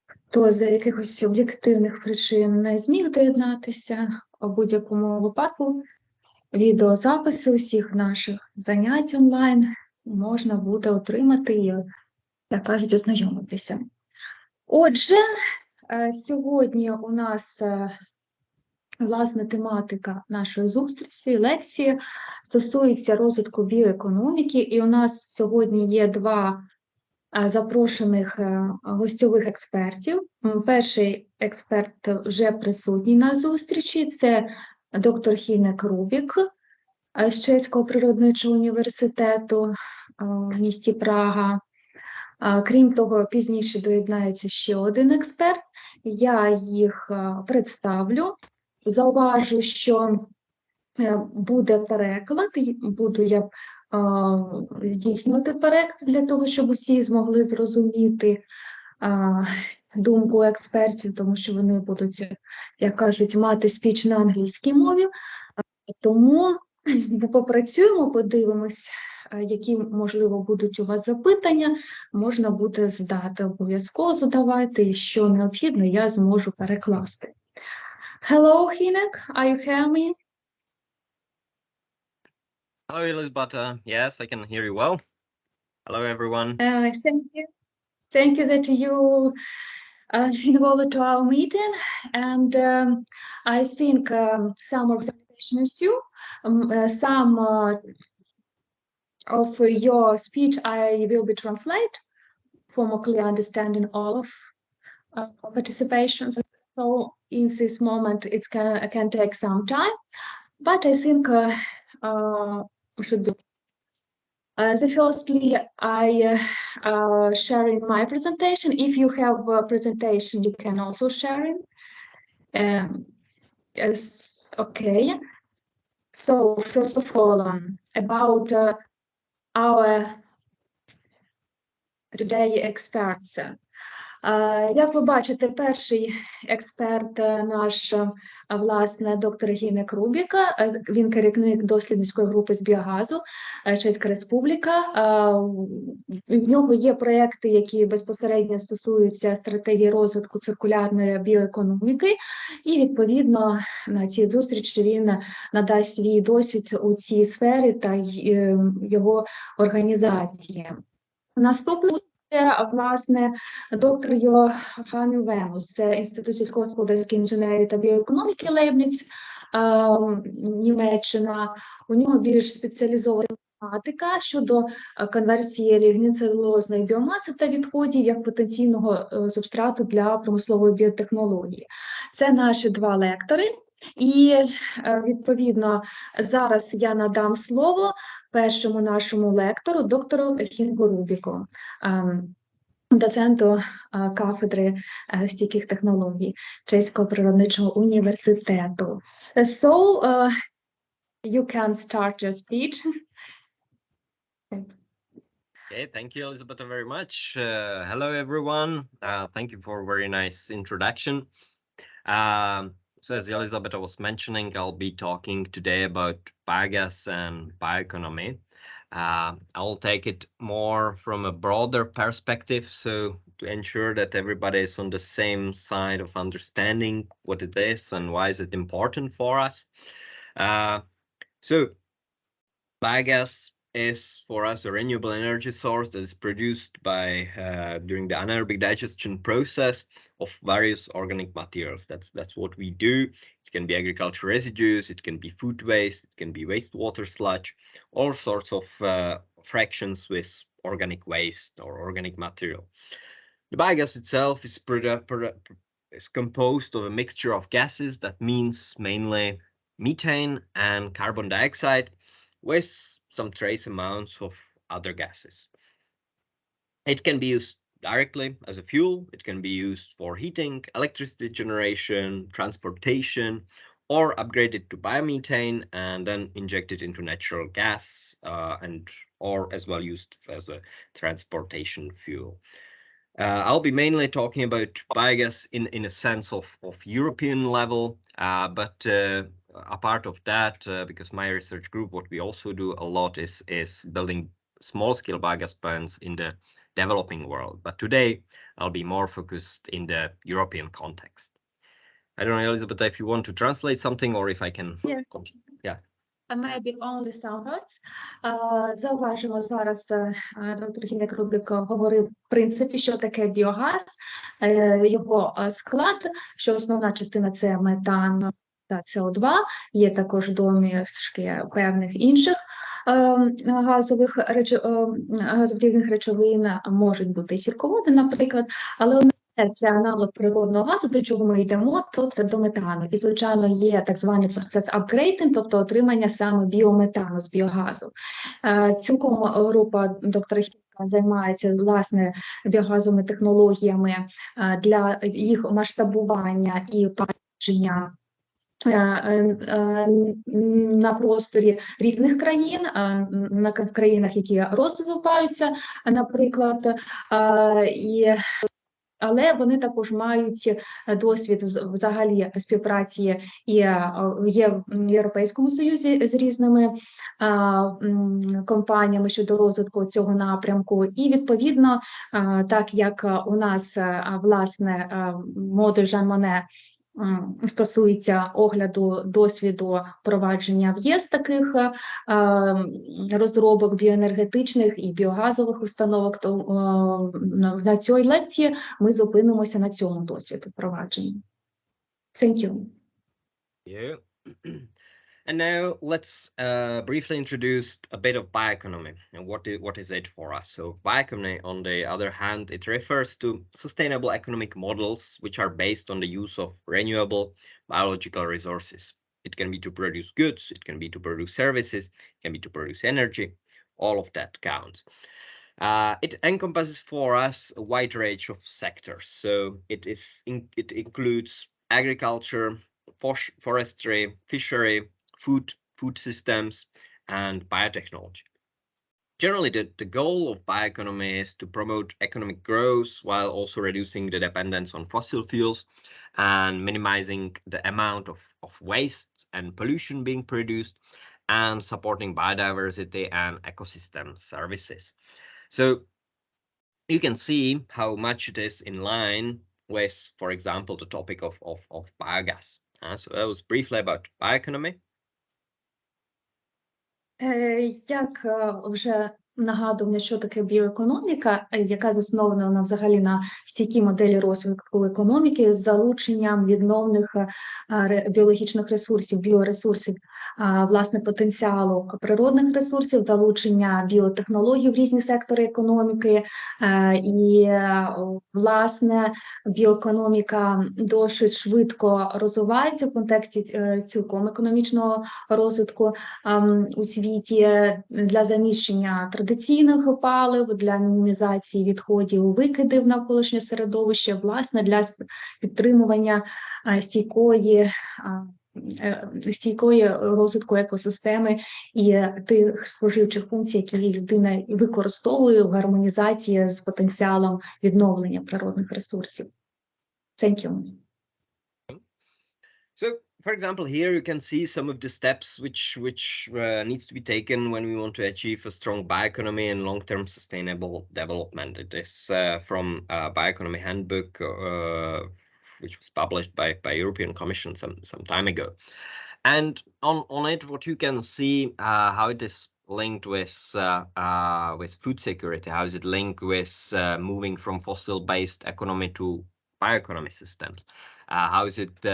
хто з якихось об'єктивних причин не зміг доєднатися, у будь-якому випадку відеозаписи усіх наших занять онлайн можна буде отримати і, як кажуть, ознайомитися. Отже, сьогодні у нас, власне, тематика нашої зустрічі, лекції стосується розвитку біоекономіки, і у нас сьогодні є два запрошених гостьових експертів. Перший експерт вже присутній на зустрічі, це доктор Гінек Рубік з Чеського природничого університету в місті Прага. Крім того, пізніше доєднається ще один експерт. Я їх представлю. Зауважу, що буде переклад, буду я здійснювати переклад для того, щоб усі змогли зрозуміти думку експертів, тому що вони будуть, як кажуть, мати спіч на англійській мові. Тому попрацюємо, подивимось, які, можливо, будуть у вас запитання, можна буде задати, обов'язково задавайте, і що необхідно, я зможу перекласти. Hello, Hinek, are you hear me? Hello, Elizabeth. Yes, I can hear you well. Hello, everyone. Thank you. Thank you that you involved to our meeting, and I think some of the presentation is you. Some of your speech I will be translate for more clear understanding all of participation. So in this moment it can take some time, but I think should be. Firstly, I sharing my presentation. If you have a presentation, you can also share it. Yes, okay. So first of all, about our today experts. Як ви бачите, перший експерт наш, власне, доктор Гінек Рубік. Він керівник дослідницької групи з біогазу, Чеська Республіка. В нього є проєкти, які безпосередньо стосуються стратегії розвитку циркулярної біоекономіки. І, відповідно, на цій зустрічі він надасть свій досвід у цій сфері та його організації. Наступний власне, доктор Йоахім Венус, це Інститут сільськогосподарської інженерії та біоекономіки Лейбниц, Німеччина. У нього більш спеціалізована тематика щодо конверсії лігніцелюлозної біомаси та відходів як потенційного субстрату для промислової біотехнології. Це наші два лектори. І, відповідно, зараз я надам слово першому нашому лектору, доктору Гінеку Рубіку, доценту кафедри стійких технологій Чеського природничого університету. So, you can start your speech. Okay, thank you, Elizabeth, very much. Hello, everyone. Thank you for a very nice introduction. So as Elizabeth was mentioning, I'll be talking today about biogas and bioeconomy. I'll take it more from a broader perspective, so to ensure that everybody is on the same side of understanding what it is and why is it important for us. So biogas is for us a renewable energy source that is produced by during the anaerobic digestion process of various organic materials. That's what we do. It can be agricultural residues, it can be food waste, it can be wastewater sludge, all sorts of fractions with organic waste or organic material. The biogas itself is composed of a mixture of gases. That means mainly methane and carbon dioxide, with some trace amounts of other gases. It can be used directly as a fuel, it can be used for heating, electricity generation, transportation, or upgraded to biomethane and then injected into natural gas or as well used as a transportation fuel. I'll be mainly talking about biogas in a sense of European level, but a part of that, because my research group, what we also do a lot is building small-scale biogas plants in the developing world. But today, I'll be more focused in the European context. I don't know, Elizabeth, if you want to translate something or if I can continue. Yeah. Maybe only some words. Зауважимо, зараз доктор Гінек Рубік говорив, в принципі, що таке біогаз, його склад, що основна частина – це метан та СО2, є також домішки певних інших газових речовин, можуть бути сірководи, наприклад, але це аналог природного газу, до чого ми йдемо, то це до метану. І, звичайно, є так званий процес апгрейдинг, тобто отримання саме біометану з біогазу. Цілком група доктора Гінека займається, власне, біогазовими технологіями для їх масштабування і впровадження на просторі різних країн, в країнах, які розвиваються, наприклад, але вони також мають досвід взагалі співпраці і є в Європейському Союзі з різними компаніями щодо розвитку цього напрямку. І, відповідно, так як у нас, власне, модуль Жан Моне стосується огляду досвіду впровадження в ЄС таких розробок біоенергетичних і біогазових установок, то на цій лекції ми зупинимося на цьому досвіду впровадження. Thank you. Yeah. And now let's briefly introduce a bit of bioeconomy and what is it for us. So bioeconomy, on the other hand, it refers to sustainable economic models which are based on the use of renewable biological resources. It can be to produce goods, it can be to produce services, it can be to produce energy. All of that counts. It encompasses for us a wide range of sectors. So it includes agriculture, forestry, fishery, food systems, and biotechnology. Generally, the goal of bioeconomy is to promote economic growth while also reducing the dependence on fossil fuels and minimizing the amount of waste and pollution being produced and supporting biodiversity and ecosystem services. So you can see how much it is in line with, for example, the topic of biogas. So that was briefly about bioeconomy. Як вже нагадування, що таке біоекономіка, яка заснована вона взагалі на стійкій моделі розвитку економіки з залученням відновних біологічних ресурсів, біоресурсів, власне, потенціалу природних ресурсів, залучення біотехнологій в різні сектори економіки. І, власне, біоекономіка досить швидко розвивається в контексті цілком економічного розвитку у світі для заміщення традиційних палив, для мінімізації відходів, викидів навколишнє середовище, власне, для підтримування стійкої розвитку екосистеми і тих споживчих функцій, які людина використовує в гармонізації з потенціалом відновлення природних ресурсів. Thank you. So, for example, here you can see some of the steps which needs to be taken when we want to achieve a strong bioeconomy and long-term sustainable development. It is from Bioeconomy Handbook, which was published by European Commission some time ago. And on it, what you can see how it is linked with food security, how is it linked with moving from fossil-based economy to bioeconomy systems. How is it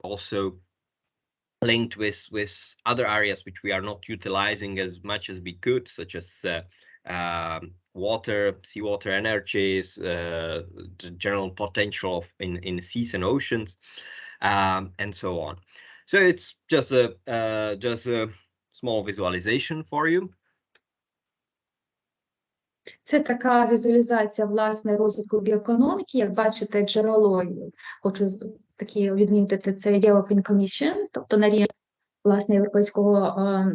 also linked with other areas which we are not utilizing as much as we could, such as water, seawater energies, the general potential in seas and oceans, and so on. So it's just a small visualization for you. Це така візуалізація, власне, розвитку біоекономіки. Як бачите, джерело, хочу такі відмітити, це European Commission, тобто на рівні, власне, Європейського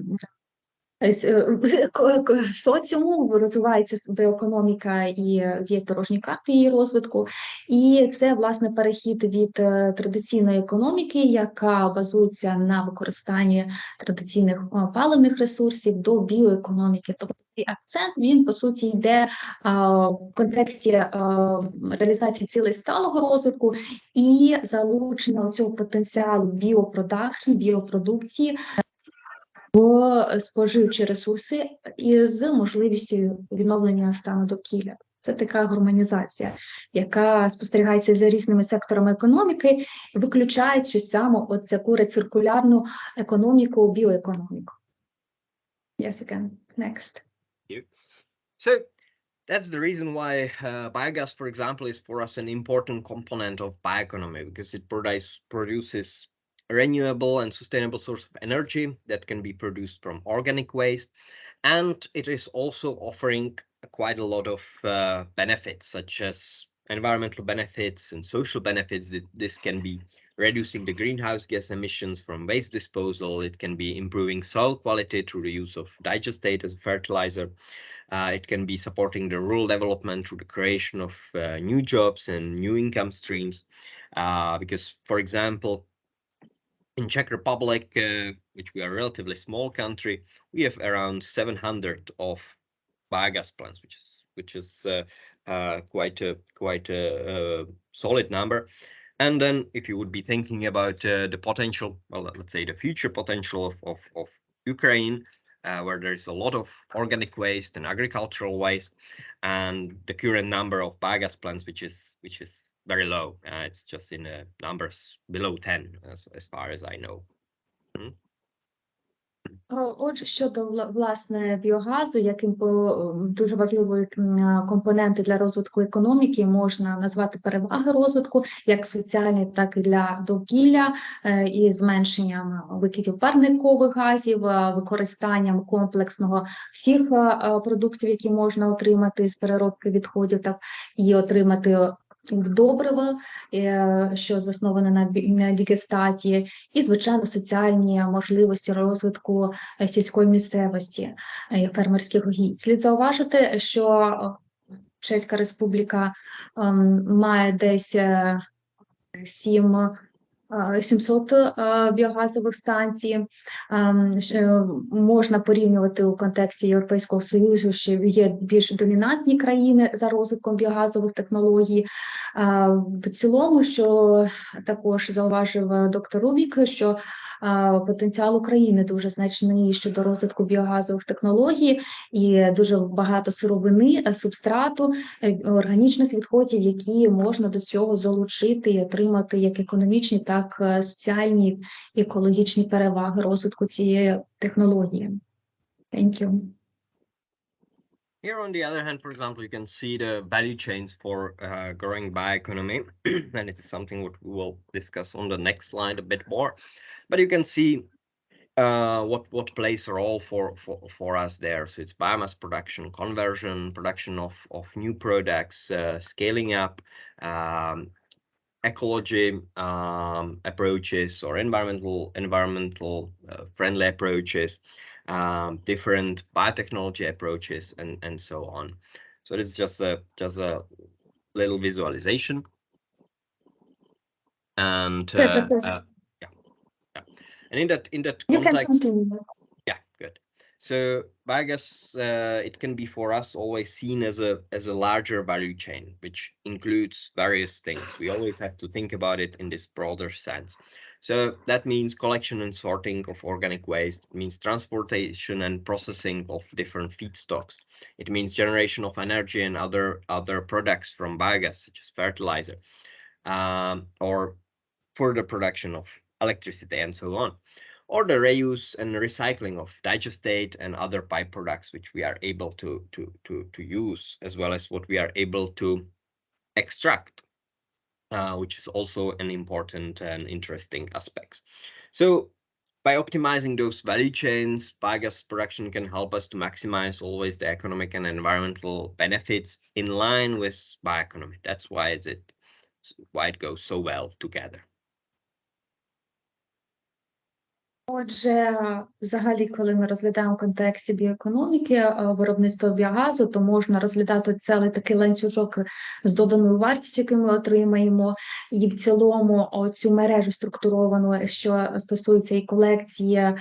Соціуму розвивається біоекономіка і є дорожні карти її розвитку. І це, власне, перехід від традиційної економіки, яка базується на використанні традиційних паливних ресурсів, до біоекономіки. Тобто акцент, він, по суті, йде в контексті реалізації цілей сталого розвитку і залучення цього потенціалу біопродакшн, біопродукції, споживчі ресурси із можливістю відновлення стану довкілля. Це така гармонізація, яка спостерігається за різними секторами економіки, виключаючи саме таку рециркулярну економіку, біоекономіку. Yes, you can. Next. So that's the reason why biogas, for example, is for us an important component of bioeconomy, because it produces a renewable and sustainable source of energy that can be produced from organic waste. And it is also offering quite a lot of benefits, such as environmental benefits and social benefits. This can be reducing the greenhouse gas emissions from waste disposal. It can be improving soil quality through the use of digestate as a fertilizer. It can be supporting the rural development through the creation of new jobs and new income streams. Because, for example, in Czech Republic, which we are a relatively small country, we have around 700 of biogas plants, which is quite a solid number. And then, if you would be thinking about the potential, well, let's say the future potential of Ukraine, where there's a lot of organic waste and agricultural waste, and the current number of biogas plants, which is very low. It's just in numbers below 10, as far as I know. Отже, щодо, власне, біогазу, яким дуже важливою компонентом для розвитку економіки, можна назвати переваги розвитку, як соціальні, так і для довкілля, і зменшенням викидів парникових газів, використанням комплексного всіх продуктів, які можна отримати з переробки відходів, так, і отримати в добриво, що засноване на дігестаті, і, звичайно, соціальні можливості розвитку сільської місцевості, фермерських угідь. Слід зауважити, що Чеська Республіка має десь 700 біогазових станцій. Можна порівнювати у контексті Європейського Союзу, що є більш домінантні країни за розвитком біогазових технологій. В цілому, що також зауважив доктор Рубік, що потенціал України дуже значний щодо розвитку біогазових технологій, і дуже багато сировини, субстрату, органічних відходів, які можна до цього залучити і отримати як економічні, так і соціальні, екологічні переваги розвитку цієї технології. Thank you. Here, on the other hand, for example, you can see the value chains for growing bioeconomy, and it is something what we will discuss on the next slide a bit more. But you can see what plays a role for us there. So it's biomass production, conversion, production of new products, scaling up, ecology approaches or environmental friendly approaches, different biotechnology approaches, and so on. So this is just a little visualization. And and in that context, yeah, good. So biogas, it can be for us always seen as a larger value chain, which includes various things. We always have to think about it in this broader sense. So that means collection and sorting of organic waste. It means transportation and processing of different feedstocks. It means generation of energy and other products from biogas, such as fertilizer, or further production of electricity and so on, or the reuse and recycling of digestate and other byproducts which we are able to use, as well as what we are able to extract, which is also an important and interesting aspect. So by optimizing those value chains, biogas production can help us to maximize always the economic and environmental benefits in line with bioeconomy. That's why it goes so well together. Отже, взагалі, коли ми розглядаємо в контексті біоекономіки виробництва біогазу, то можна розглядати цілий такий ланцюжок з доданою вартістю, яку ми отримаємо, і в цілому цю мережу структуровану, що стосується і колекції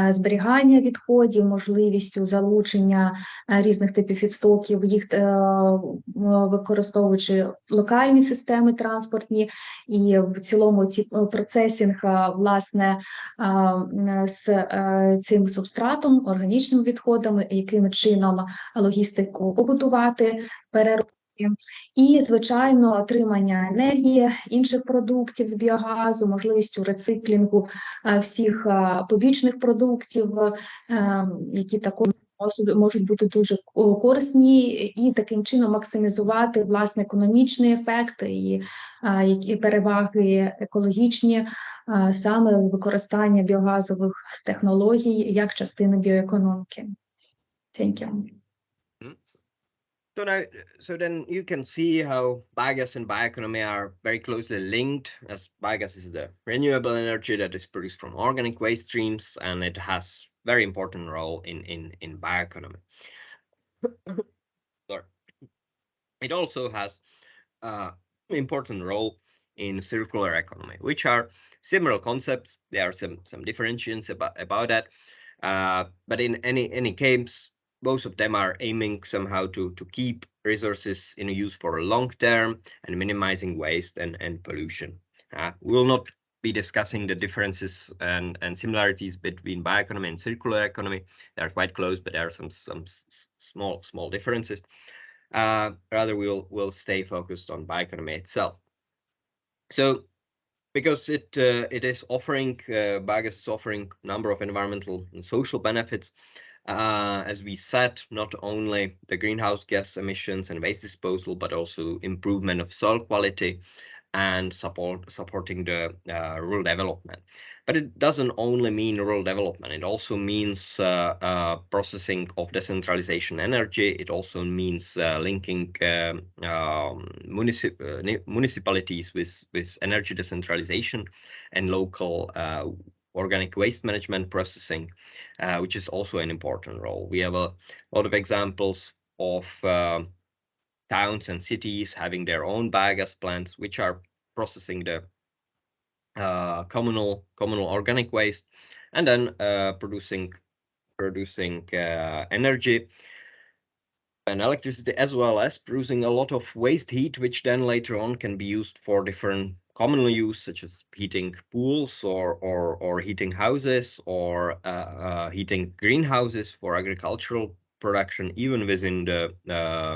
зберігання відходів, можливістю залучення різних типів відстоків, їх використовуючи локальні системи транспортні, і в цілому ці процесінг, власне, з цим субстратом, органічними відходами, яким чином логістику побудувати, переробки. І, звичайно, отримання енергії, інших продуктів з біогазу, можливістю рециклінгу всіх побічних продуктів, які також можуть бути дуже корисні, і таким чином максимізувати, власне, економічний ефект і які переваги екологічні, саме використання біогазових технологій як частини біоекономіки. Thank you. So then you can see how biogas and bioeconomy are very closely linked, as biogas is the renewable energy that is produced from organic waste streams, and it has very important role in bioeconomy. Sorry. It also has important role in circular economy, which are similar concepts. There are some differentiations about that, but in any case, both of them are aiming somehow to keep resources in use for a long term and minimizing waste and pollution. We will not be discussing the differences and similarities between bioeconomy and circular economy. They are quite close, but there are some small differences. Rather, we'll stay focused on bioeconomy itself. So, because it is offering, biogas is offering a number of environmental and social benefits. As we said, not only the greenhouse gas emissions and waste disposal, but also improvement of soil quality and supporting the rural development. But it doesn't only mean rural development. It also means processing of decentralization energy. It also means linking municipalities with energy decentralization and local organic waste management processing, which is also an important role. We have a lot of examples of towns and cities having their own biogas plants, which are processing the communal organic waste and then producing energy and electricity, as well as producing a lot of waste heat, which then later on can be used for different common use, such as heating pools or heating houses or heating greenhouses for agricultural production, even within the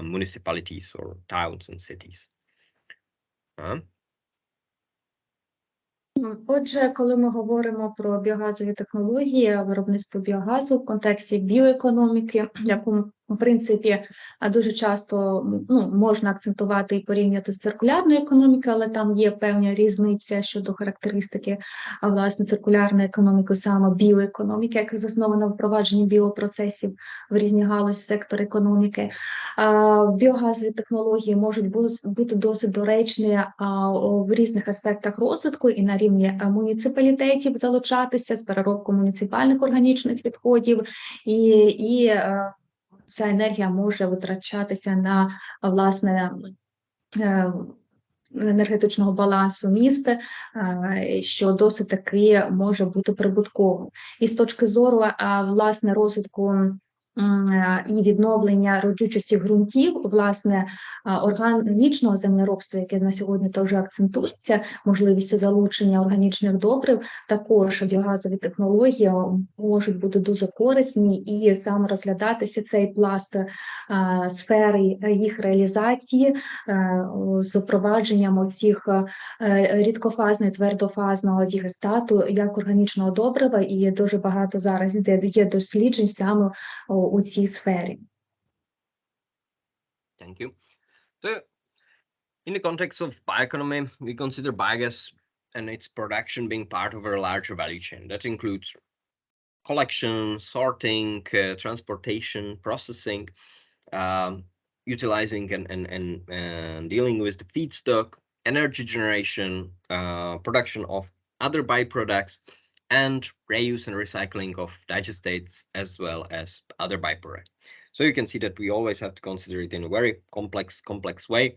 municipalities or towns and cities. Отже, коли ми говоримо про біогазові технології, виробництво біогазу в контексті біоекономіки, яку, в принципі, дуже часто можна акцентувати і порівняти з циркулярною економікою, але там є певна різниця щодо характеристики, власне, циркулярної економіки, саме біоекономіки, яка заснована на впровадженні біопроцесів в різні галузі сектору економіки. Біогазові технології можуть бути досить доречні в різних аспектах розвитку і на рівні муніципалітетів залучатися з переробкою муніципальних органічних відходів, і ця енергія може витрачатися на, власне, енергетичного балансу міста, що досить таки може бути прибутковим. І з точки зору, власне, розвитку і відновлення родючості ґрунтів, власне, органічного землеробства, яке на сьогодні теж акцентується, можливістю залучення органічних добрив, також біогазові технології можуть бути дуже корисні, і саме розглядатися цей пласт сфери їх реалізації з впровадженням оцих рідкофазного і твердофазного дігестату як органічного добрива, і дуже багато зараз є досліджень саме у цій сфері. Thank you. So, in the context of bioeconomy, we consider biogas and its production being part of a larger value chain. That includes collection, sorting, transportation, processing, utilizing and dealing with the feedstock, energy generation, production of other byproducts, and reuse and recycling of digestates as well as other byproducts. So you can see that we always have to consider it in a very complex way.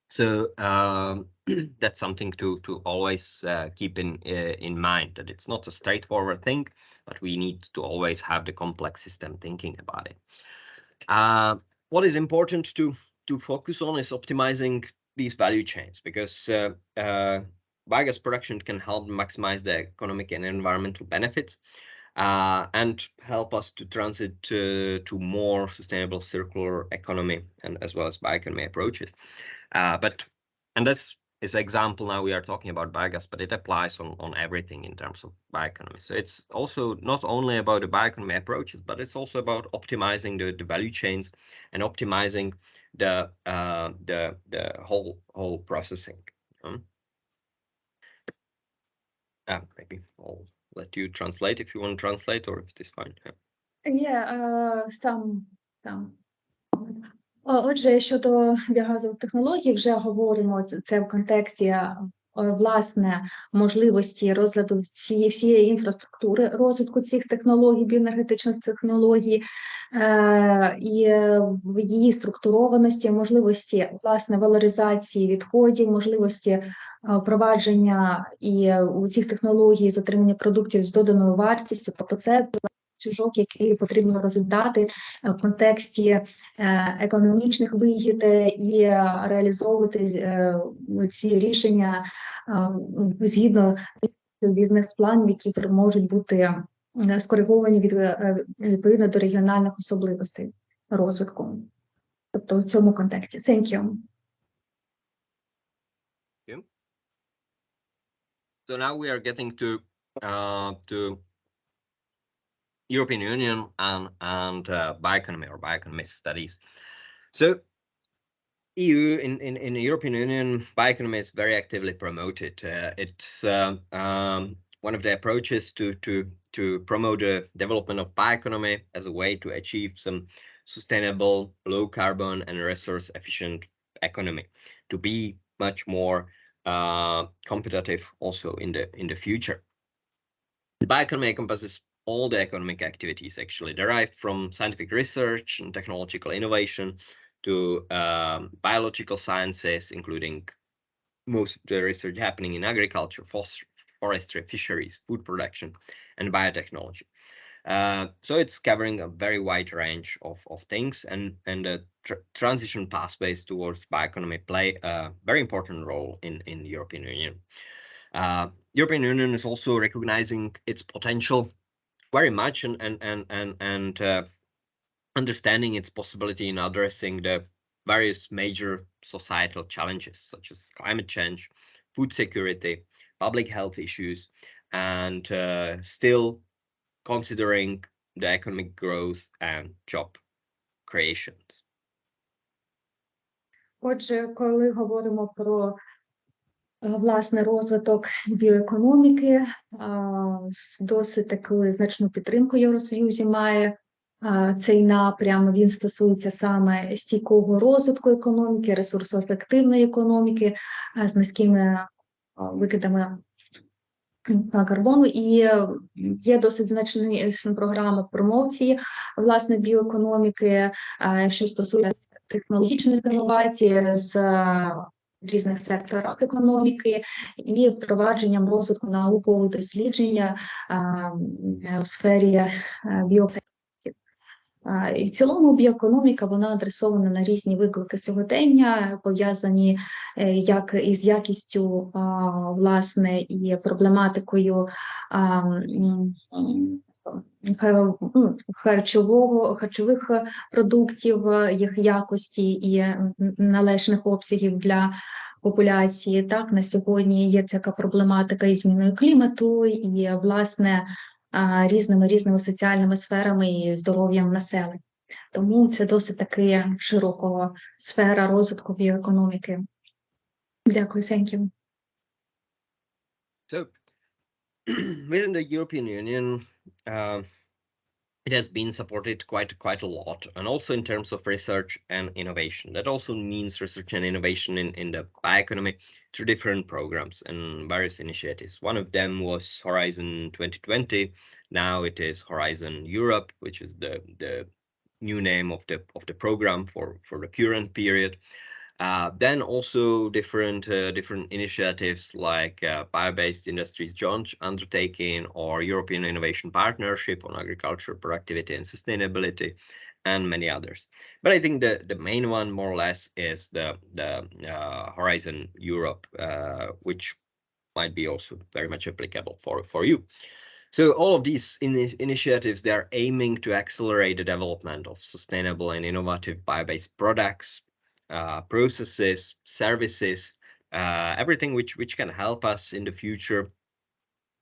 So that's something to always keep in mind, that it's not a straightforward thing, but we need to always have the complex system thinking about it. What is important to focus on is optimizing these value chains, because biogas production can help maximize the economic and environmental benefits and help us to transit to more sustainable circular economy and as well as bioeconomy approaches. And that's is example now we are talking about biogas, but it applies on everything in terms of bioeconomy. So it's also not only about the bioeconomy approaches, but it's also about optimizing the value chains and optimizing the whole processing. Maybe I'll let you translate if you want to translate, or if it is fine. Сам. Отже, щодо біогазових технологій, вже говоримо це в контексті, власне, можливості розгляду всієї інфраструктури розвитку цих технологій, біоенергетичних технологій, і в її структурованості, можливості, власне, валоризації відходів, можливості впровадження і у цих технологій з отримання продуктів з доданою вартістю. Тобто це ланцюжок, який потрібно розглядати в контексті економічних вигід і реалізовувати ці рішення згідно бізнес-планів, які можуть бути скориговані відповідно до регіональних особливостей розвитку. Тобто в цьому контексті. Thank you. So now we are getting to European Union and bioeconomy or bioeconomy studies. So EU in the European Union, bioeconomy is very actively promoted. It's one of the approaches to promote the development of bioeconomy as a way to achieve some sustainable, low carbon and resource efficient economy, to be much more competitive also in the future. The bioeconomy encompasses all the economic activities actually derived from scientific research and technological innovation to biological sciences, including most of the research happening in agriculture, forestry, fisheries, food production, and biotechnology. So it's covering a very wide range of things, and the transition pathways towards bioeconomy play a very important role in the European Union. European Union is also recognizing its potential very much and understanding its possibility in addressing the various major societal challenges such as climate change, food security, public health issues, and still considering the economic growth and job creations. Отже, коли говоримо про власне розвиток біоекономіки, досить таку значну підтримку в Євросоюзі має цей напрям. Він стосується саме стійкого розвитку економіки, ресурсоефективної економіки з низькими викидами карбону, і є досить значна програма промоції власне біоекономіки, що стосується технологічних інновацій з різних секторах економіки і впровадженням розвитку наукового дослідження в сфері біотехнологій. І в цілому біоекономіка, вона адресована на різні виклики сьогодення, пов'язані як із якістю, власне, і проблематикою харчових продуктів, їх якості і належних обсягів для популяції. Так, на сьогодні є така проблематика із зміною клімату і, власне, різними соціальними сферами і здоров'ям населення. Тому це досить таки широка сфера розвитку біоекономіки. Дякую, thank you. So, within the European Union, it has been supported quite a lot, and also in terms of research and innovation. That also means research and innovation in the bioeconomy through different programs and various initiatives. One of them was Horizon 2020. Now it is Horizon Europe, which is the new name of the program for the current period. Then also different initiatives like bio-based industries joint undertaking or European Innovation Partnership on Agriculture, Productivity and Sustainability, and many others. But I think the main one, more or less, is the Horizon Europe, which might be also very much applicable for you. So all of these initiatives, they are aiming to accelerate the development of sustainable and innovative bio-based products, processes, services, everything which can help us in the future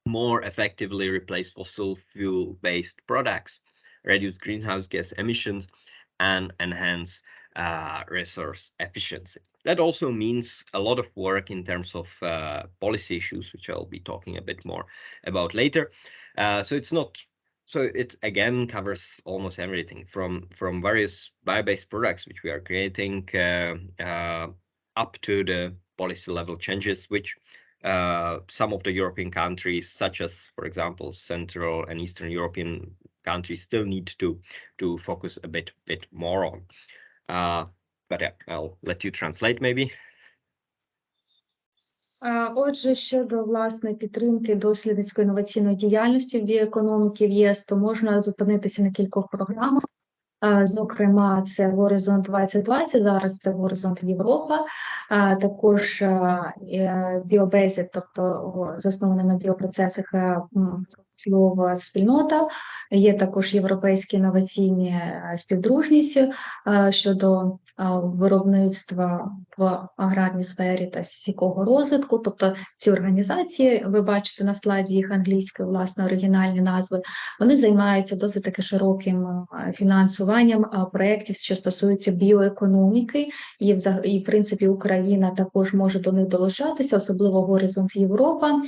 more effectively replace fossil fuel-based products, reduce greenhouse gas emissions, and enhance resource efficiency. That also means a lot of work in terms of policy issues, which I'll be talking a bit more about later. So it again covers almost everything from various bio-based products which we are creating up to the policy level changes, which some of the European countries, such as, for example, Central and Eastern European countries, still need to focus a bit more on. But yeah, I'll let you translate maybe. Отже, щодо власне підтримки дослідницької інноваційної діяльності в біоекономіки в ЄС, то можна зупинитися на кількох програмах. Зокрема, це Горизонт 2020, зараз це Горизонт Європа, також BioBasic, тобто заснована на біопроцесах цілова спільнота. Є також європейські інноваційні співдружність щодо виробництва в аграрній сфері та стійкого розвитку. Тобто ці організації, ви бачите на слайді їх англійською, власне, оригінальні назви, вони займаються досить таки широким фінансуванням проєктів, що стосуються біоекономіки, і в принципі Україна також може до них долучатися, особливо Горизонт Європа.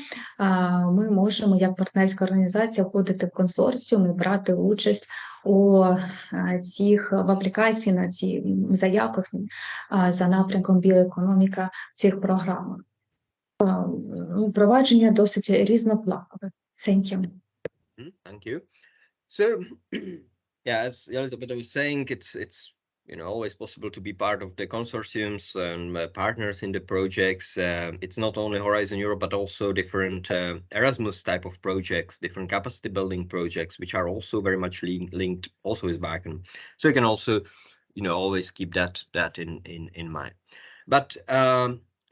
Ми можемо як партнерська організація входити в консорціум і брати участь в аплікації на ці заявках за напрямком біоекономіка в цих програмах. Впровадження досить різнопланове. Thank you. Thank you. So, yeah, as Elizabeth was saying, it's always possible to be part of the consortiums and partners in the projects. It's not only Horizon Europe, but also different Erasmus type of projects, different capacity building projects, which are also very much linked also with bioeconomy. So you can also, always keep that in mind. But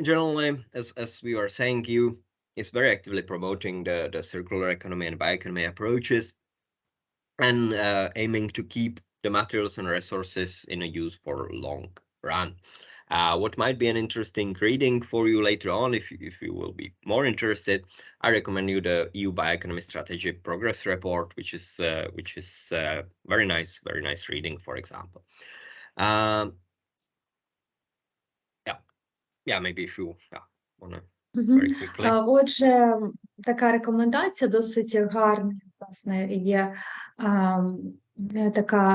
generally, as we were saying, EU is very actively promoting the circular economy and bioeconomy approaches, and aiming to keep the materials and resources in a use for long run. What might be an interesting reading for you later on, if you will be more interested, I recommend you the EU Bioeconomy Strategy Progress Report, which is very nice reading, for example. Maybe if you wanna very quickly. Отже, така рекомендація досить гарна, власне, є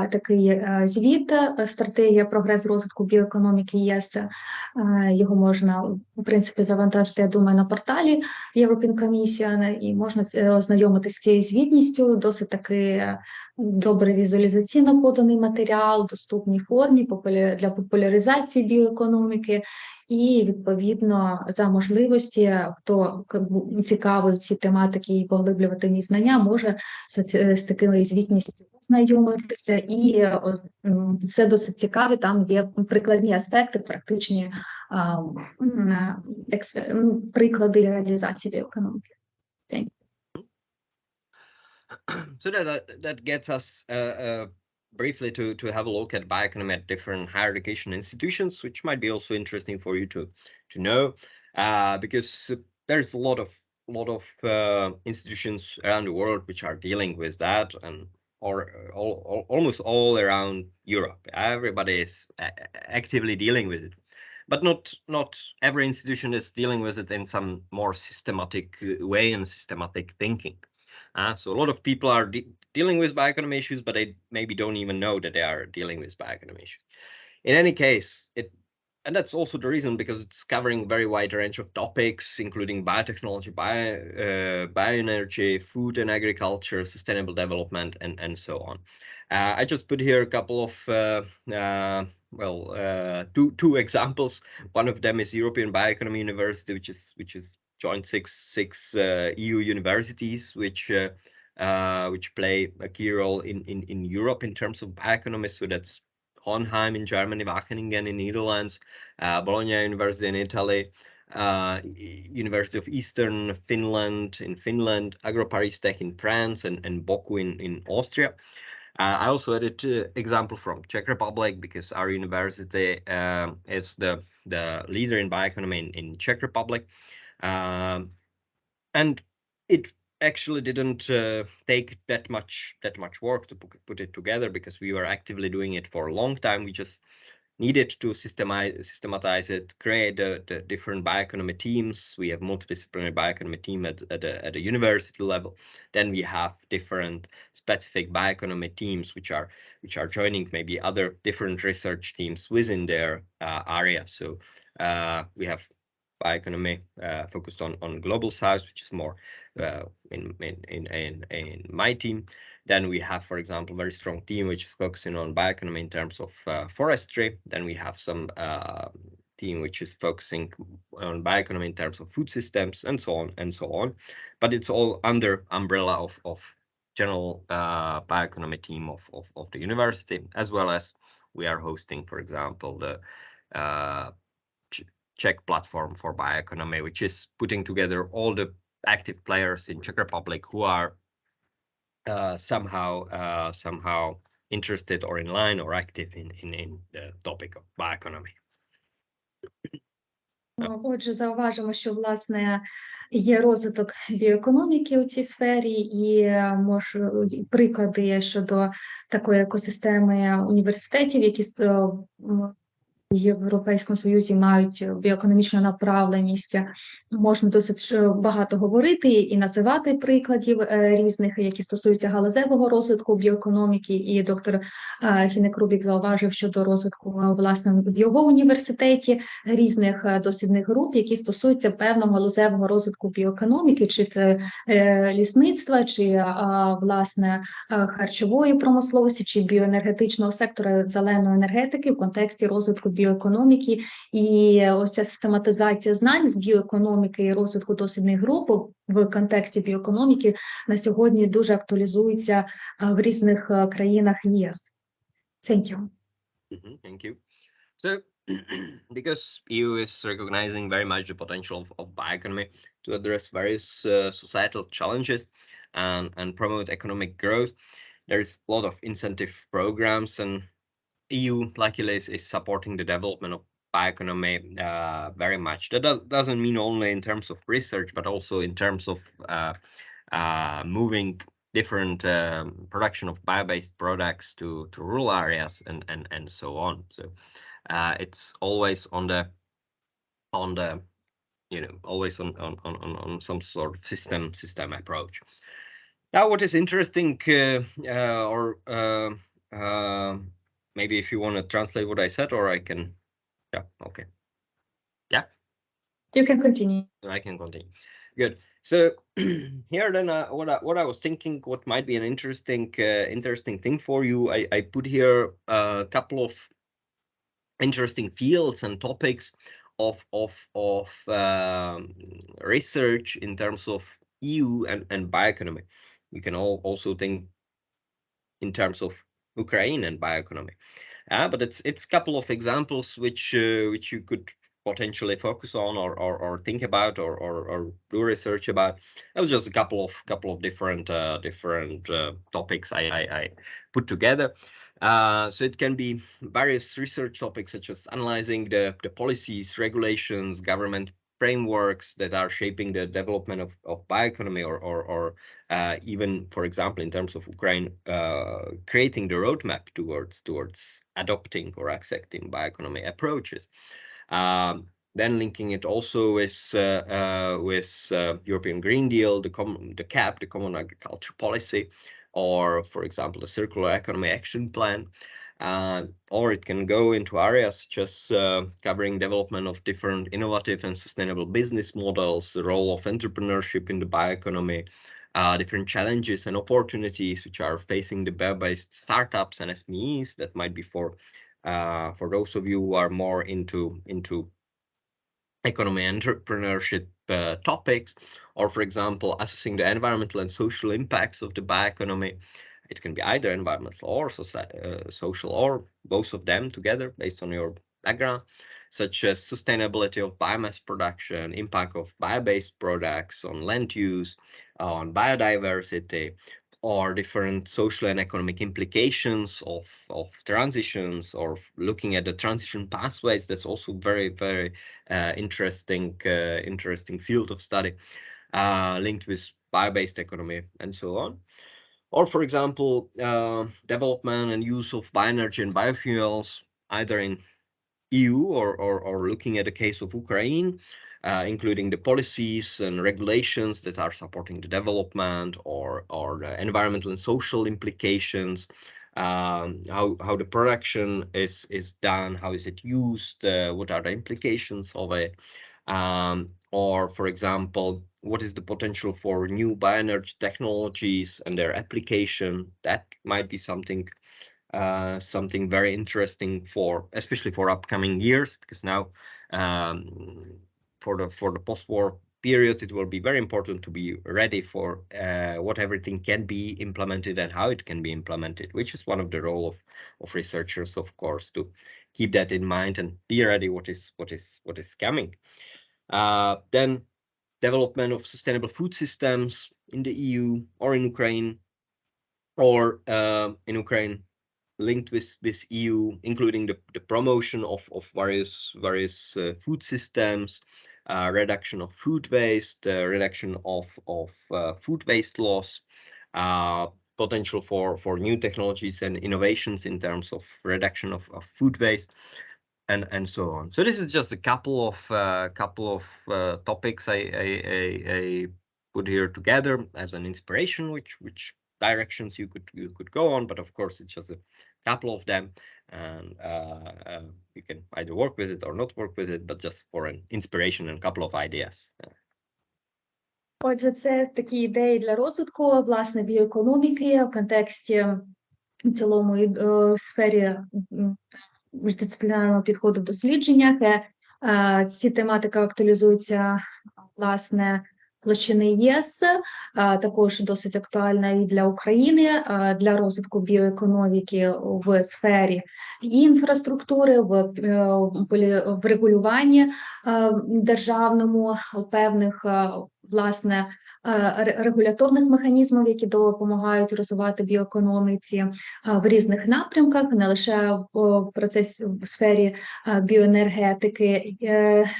такий звіт, стратегія прогрес розвитку біоекономіки ЄС. Його можна, в принципі, завантажити, я думаю, на порталі European Commission, і можна ознайомитися з цією звітністю. Досить таки добре візуалізаційно поданий матеріал, в доступній формі для популяризації біоекономіки. І, відповідно, за можливості, хто цікавий в цій тематиці і поглиблювати її знання, може з такою звітністю ознайомитися. І це досить цікаво, там є прикладні аспекти, практичні приклади реалізації біоекономіки. So that gets us briefly to have a look at bioeconomy at different higher education institutions, which might be also interesting for you to know, because there's a lot of institutions around the world which are dealing with that, and almost all around Europe. Everybody is actively dealing with it, but not every institution is dealing with it in some more systematic way and systematic thinking. So a lot of people are dealing with bioeconomy issues, but they maybe don't even know that they are dealing with bioeconomy issues. In any case, and that's also the reason, because it's covering a very wide range of topics, including biotechnology, bioenergy, food and agriculture, sustainable development, and so on. I just put here a couple of two examples. One of them is European Bioeconomy University, which is joined six EU universities, which play a key role in Europe in terms of bioeconomy. So that's Hohenheim in Germany, Wageningen in Netherlands, Bologna University in Italy, University of Eastern Finland in Finland, AgroParisTech in France, and Boku in Austria. I also added example from Czech Republic, because our university is the leader in bioeconomy in Czech Republic, and it actually didn't take that much work to put it together, because we were actively doing it for a long time. We just needed to systematize it, create the different bioeconomy teams. We have multidisciplinary bioeconomy team at the university level. Then we have different specific bioeconomy teams, which are joining maybe other different research teams within their area. So we have bioeconomy focused on global south, which is more in my team. Then we have, for example, a very strong team which is focusing on bioeconomy in terms of forestry. Then we have some team which is focusing on bioeconomy in terms of food systems, and so on and so on. But it's all under umbrella of general bioeconomy team of the university, as well as we are hosting, for example, the Czech platform for bioeconomy, which is putting together all the active players in Czech Republic who are somehow interested or in line or active in the topic of bioeconomy. Отже, зауважимо, що, власне, є розвиток біоекономіки у цій сфері, і приклади щодо такої екосистеми університетів, які в Європейському Союзі мають біоекономічну направленість. Можна досить багато говорити і називати прикладів різних, які стосуються галузевого розвитку біоекономіки. І доктор Гінек Рубік зауважив щодо розвитку, власне, в його університеті різних дослідних груп, які стосуються певного галузевого розвитку біоекономіки, чи це лісництва, чи, власне, харчової промисловості, чи біоенергетичного сектора, зеленої енергетики в контексті розвитку біоекономіки. І ось ця систематизація знань з біоекономіки і розвитку дослідних груп в контексті біоекономіки на сьогодні дуже актуалізується в різних країнах ЄС. Thank you. Thank you. So, because EU is recognizing very much the potential of bioeconomy to address various societal challenges and promote economic growth, there's a lot of incentive programs, and EU luckily is supporting the development of bioeconomy very much. That doesn't mean only in terms of research, but also in terms of moving different production of bio-based products to rural areas and so on. So it's always on the always on some sort of system approach. Now, what is interesting, maybe if you want to translate what I said, or I can, yeah, okay, yeah. You can continue. I can continue. Good. So here then, what I was thinking, what might be an interesting thing for you, I put here a couple of interesting fields and topics of research in terms of EU and bioeconomy. You can also think in terms of Ukraine and bioeconomy. But it's a couple of examples which you could potentially focus on or think about or do research about. That was just a couple of different topics I put together. So it can be various research topics, such as analyzing the policies, regulations, government frameworks that are shaping the development of bioeconomy, or even, for example, in terms of Ukraine, creating the roadmap towards adopting or accepting bioeconomy approaches. then linking it also with European Green Deal, the CAP, the Common Agriculture Policy, or for example, the Circular Economy Action Plan. Or it can go into areas such as covering development of different innovative and sustainable business models, the role of entrepreneurship in the bioeconomy, different challenges and opportunities which are facing the bio-based startups and SMEs. That might be for those of you who are more into economy entrepreneurship topics, or for example, assessing the environmental and social impacts of the bioeconomy. It can be either environmental or social, or both of them together based on your background, such as sustainability of biomass production, impact of bio-based products on land use, on biodiversity, or different social and economic implications of transitions, or looking at the transition pathways. That's also very, very interesting field of study, linked with bio-based economy and so on. Or, for example, development and use of bioenergy and biofuels, either in EU or looking at the case of Ukraine, including the policies and regulations that are supporting the development, or the environmental and social implications, how the production is done, how is it used, what are the implications of it, or for example, what is the potential for new bioenergy technologies and their application. That might be something very interesting especially for upcoming years, because now for the post-war period, it will be very important to be ready for what everything can be implemented and how it can be implemented, which is one of the role of researchers, of course, to keep that in mind and be ready what is coming. Then development of sustainable food systems in the EU or in Ukraine, or in Ukraine linked with EU, including the promotion of various food systems, reduction of food waste, reduction of food waste loss, potential for new technologies and innovations in terms of reduction of food waste, and so on. So this is just a couple of topics I put here together as an inspiration, which directions you could go on, but of course it's just a couple of them, and you can either work with it or not work with it, but just for an inspiration and a couple of ideas. Отже, це такі ідеї для розвитку, власне, біоекономіки в контексті в цілому і сфері міждисциплінарного підходу в дослідженнях. Ці тематика актуалізується, власне, площини ЄС, також досить актуальна і для України, для розвитку біоекономіки в сфері інфраструктури, в регулюванні державному, певних, власне, регуляторних механізмів, які допомагають розвивати біоекономіці в різних напрямках, не лише в сфері біоенергетики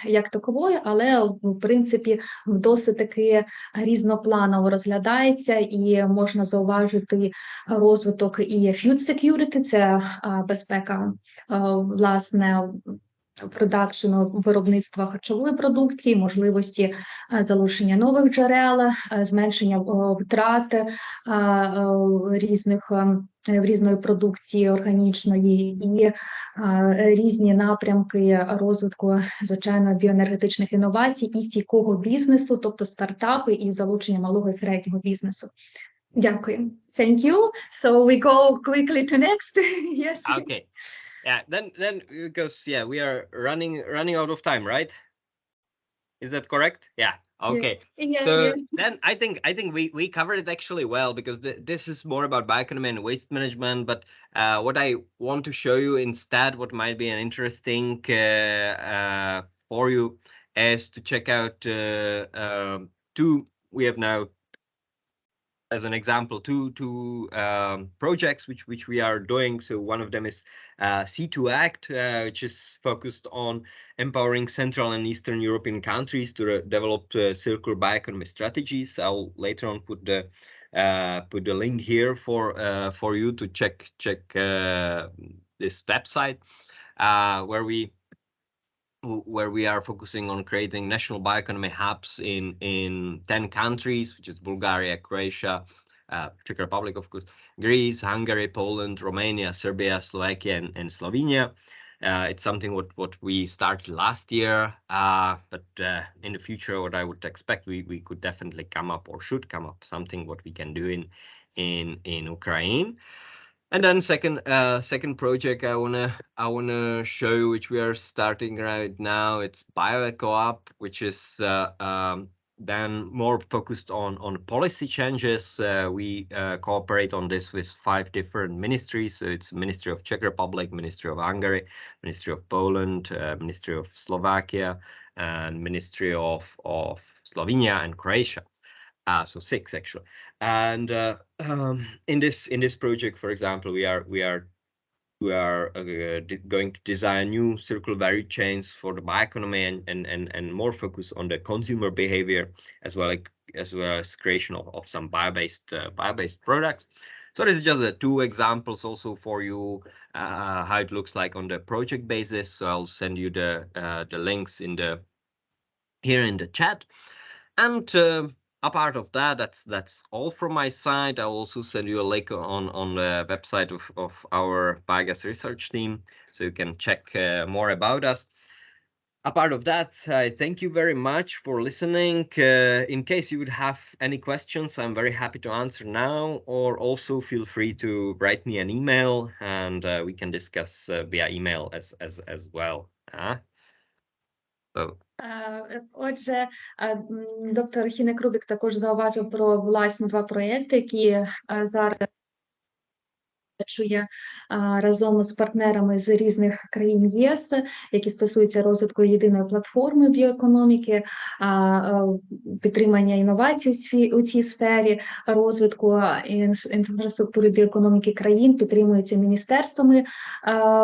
як такової, але в принципі досить таки різнопланово розглядається, і можна зауважити розвиток і food security, це безпека, власне, продакшену, виробництва харчової продукції, можливості залучення нових джерел, зменшення втрат різної продукції органічної, і різні напрямки розвитку, звичайно, біоенергетичних інновацій і стійкого бізнесу, тобто стартапи і залучення малого і середнього бізнесу. Дякую. Thank you. So we go quickly to next. Yes. Okay. Yeah, then because we are running out of time, right? Is that correct? Yeah. Okay. Yeah, so yeah. Then I think we covered it actually well, because this is more about bioeconomy and waste management. But what I want to show you instead, what might be an interesting for you, is to check out two. We have now, as an example, two projects which we are doing. So one of them is C2 Act, which is focused on empowering Central and Eastern European countries to develop circular bioeconomy strategies. I'll later on put the link here for you to check this website, where we where we are focusing on creating national bioeconomy hubs in 10 countries, which is Bulgaria, Croatia, Czech Republic, of course, Greece, Hungary, Poland, Romania, Serbia, Slovakia, and Slovenia. It's something what we started last year, but in the future, what I would expect, we could definitely come up, or should come up, something what we can do in Ukraine. And then second project I wanna show, which we are starting right now. It's BioEco, which is then more focused on policy changes. We cooperate on this with 5 different ministries. So it's Ministry of Czech Republic, Ministry of Hungary, Ministry of Poland, Ministry of Slovakia, and Ministry of Slovenia and Croatia. So 6 actually. And in this project, for example, we are going to design new circular value chains for the bioeconomy and more focus on the consumer behavior, as well as creation of some bio-based products. So this is just the 2 examples also for you, how it looks like on the project basis. So I'll send you the links here in the chat. And apart of that, that's all from my side. I'll also send you a link on the website of our biogas research team, so you can check more about us. Apart of that, I thank you very much for listening. In case you would have any questions, I'm very happy to answer now, or also feel free to write me an email, and we can discuss via email as well. So. Отже, доктор Гінек Рубік також зауважив про власні 2 проєкти, які зараз працює разом з партнерами з різних країн ЄС, які стосуються розвитку єдиної платформи біоекономіки, підтримання інновацій у цій сфері, розвитку інфраструктури біоекономіки країн, підтримуються міністерствами,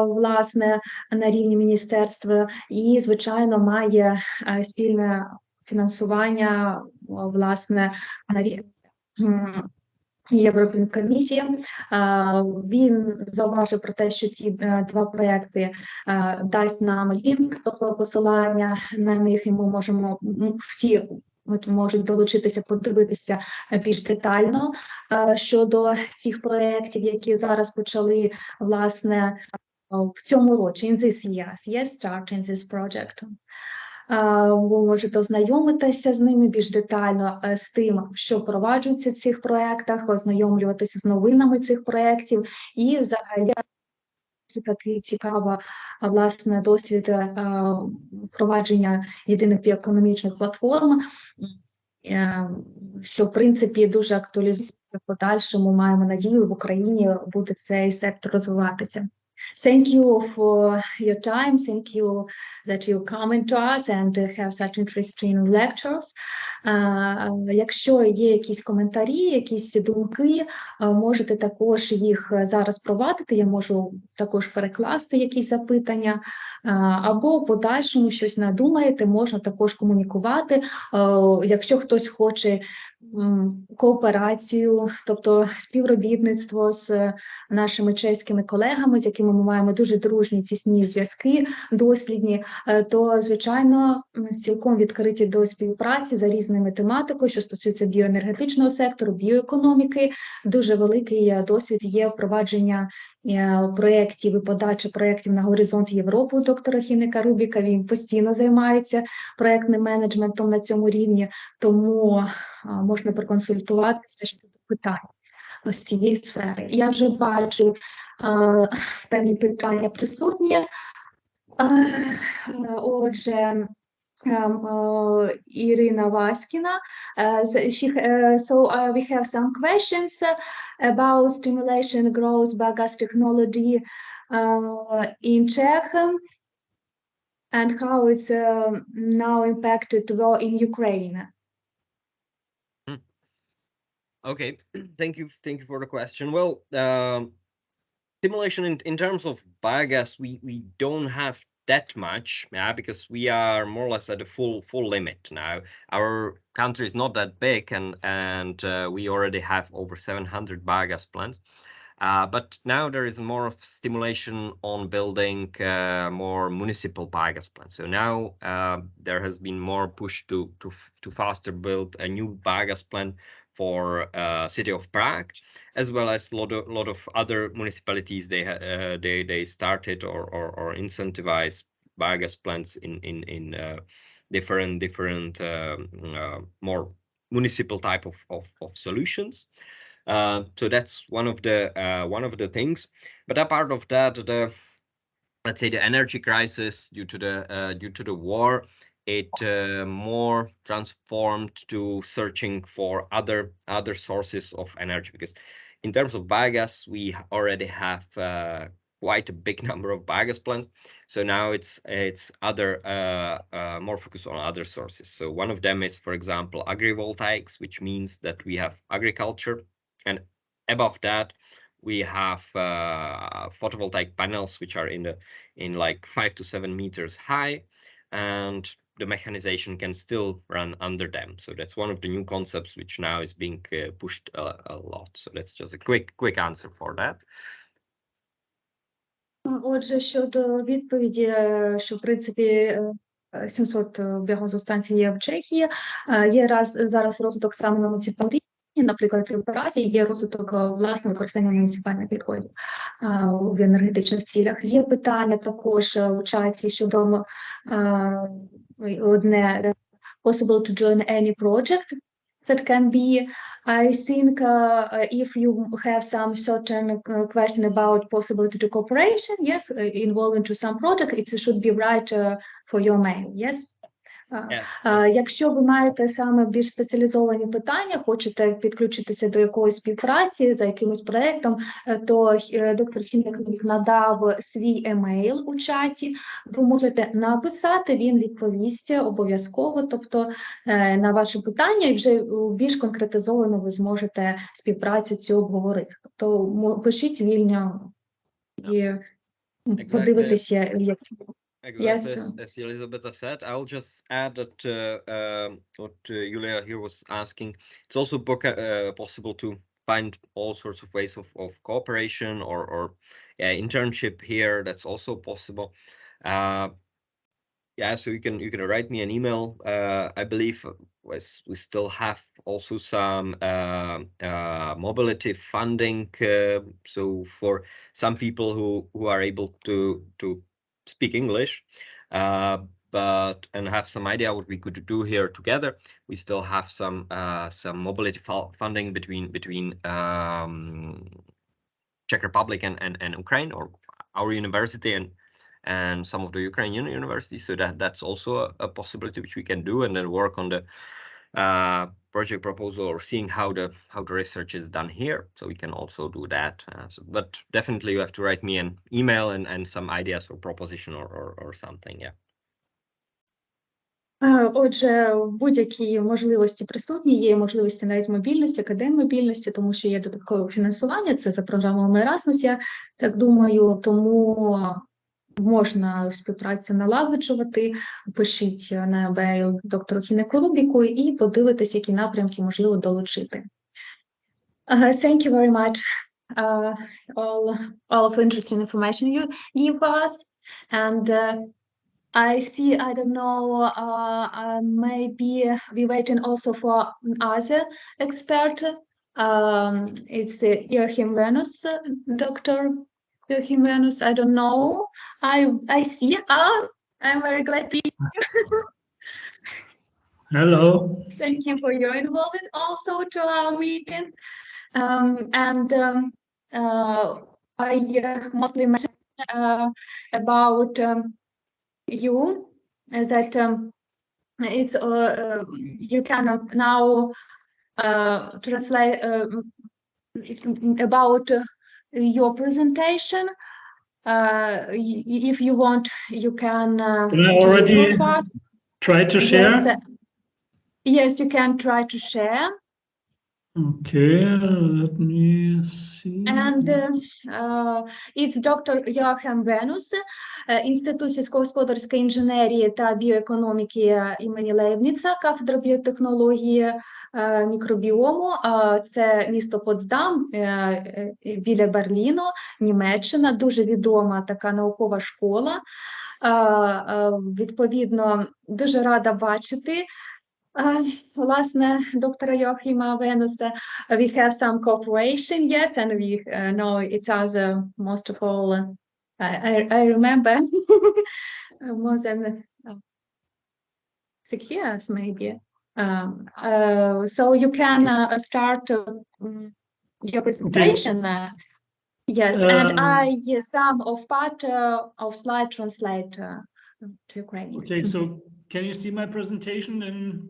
власне, на рівні міністерства, і, звичайно, має спільне фінансування, власне, на рівні Єврокомісія. Він зауважив про те, що ці 2 проекти дасть нам лінк, тобто посилання на них, і ми можемо всі можуть долучитися, подивитися більш детально щодо цих проєктів, які зараз почали, власне, в цьому році, in this year, starting this project. Ви можете ознайомитися з ними більш детально, з тим, що впроваджується в цих проєктах, ознайомлюватися з новинами цих проєктів, і взагалі такий цікавий, власне, досвід впровадження єдиних біоекономічних платформ, що, в принципі, дуже актуалізується в подальшому. Маємо надію, в Україні буде цей сектор розвиватися. Thank you for your time. Thank you that you come to us and have such interesting lectures. Якщо є якісь коментарі, якісь думки, можете також їх зараз провадити. Я можу також перекласти якісь запитання, або в подальшому щось надумаєте, можна також комунікувати. Якщо хтось хоче кооперацію, тобто співробітництво з нашими чеськими колегами, з якими ми маємо дуже дружні, тісні зв'язки, дослідні, то, звичайно, цілком відкриті до співпраці за різними тематиками, що стосується біоенергетичного сектору, біоекономіки. Дуже великий досвід є впровадження проєктів і подачі проєктів на горизонт Європи у доктора Гінека Рубіка. Він постійно займається проєктним менеджментом на цьому рівні, тому можна проконсультуватися щодо питань з цієї сфери. Я вже бачу певні питання присутні. Отже, Irina Vaskina. We have some questions about stimulation growth biogas technology in Czech and how it's now impacted war in Ukraine. Okay, thank you for the question. Well, stimulation in terms of biogas, we don't have that much, because we are more or less at the full limit now. Our country is not that big, and we already have over 700 biogas plants. But now there is more of stimulation on building more municipal biogas plants. So now there has been more push to faster build a new biogas plant for city of Prague, as well as a lot of other municipalities. They started or incentivized biogas plants in different more municipal type of solutions. So that's one of the things. But apart of that, let's say the energy crisis due to the war, it more transformed to searching for other sources of energy, because in terms of biogas we already have quite a big number of biogas plants. So now it's other more focused on other sources. So one of them is, for example, agrivoltaics, which means that we have agriculture, and above that we have photovoltaic panels, which are in like 5 to 7 meters high, and the mechanization can still run under them. So that's one of the new concepts which now is being pushed a lot. So that's just a quick answer for that. Отже, щодо відповіді, що в принципі 700 біогазостанцій є в Чехії, є зараз розвиток саме на муніципальному рівні, наприклад, в Празі є розвиток власне використання муніципальних відходів в енергетичних цілях. Є питання також у чаті щодо одне possible to join any project that can be. I think if you have some certain question about possibility to cooperation, yes, involved into some project, it should be right for your mail, yes? Якщо ви маєте саме більш спеціалізовані питання, хочете підключитися до якоїсь співпраці за якимось проєктом, то доктор Гінек Рубік надав свій емейл у чаті. Ви можете написати, він відповість обов'язково, тобто на ваші питання, і вже більш конкретизовано ви зможете співпрацю цю обговорити. Тобто пишіть вільно і подивитися, як. Exactly, Yes. as Elisabetta said, I'll just add that what Julia here was asking, it's also possible to find all sorts of ways of cooperation or internship here. That's also possible. Yeah, so you can write me an email. I believe we still have also some mobility funding. So for some people who are able to speak English, but and have some idea what we could do here together, we still have some mobility funding between Czech Republic and Ukraine, or our university and some of the Ukrainian universities. So that's also a possibility which we can do, and then work on the project proposal or seeing how the research is done here. So we can also do that. But definitely you have to write me an email and some ideas or proposition or something. Yeah. Отже, будь-які можливості присутні, є можливості навіть мобільності, академмобільності, тому що є додаткове фінансування, це за програмою Erasmus, я так думаю, тому можна співпрацю налагоджувати, пишіть на емейл доктору Гінеку Рубіку і подивитись, які напрямки можливо долучити. Thank you very much, all of interesting information you give us, and I see, I don't know, maybe we waiting also for other expert. It's Yjoachim Vennus, Dr. Yjoachim Vennus. I don't know. I see. I'm very glad to see you. Hello. Thank you for your involvement also to our meeting. I mostly mentioned about you that it's you can now translate about your presentation. If you want, you can I already try to share? Yes, yes, you can try to share. Okay, let me see. And it's Доктор Йоахім Венус, Інститут сільськогосподарської інженерії та біоекономіки імені Лейбніца, кафедра біотехнології, мікробіому. Це місто Потсдам біля Берліну, Німеччина, дуже відома така наукова школа. Відповідно, дуже рада бачити власне, доктора Йоахіма Венуса. We have some cooperation, yes, and we know each other most of all. I remember more than 6 years, maybe. So you can start your presentation. Yes, and I some of part of slide translate to Ukrainian. Okay, so can you see my presentation in?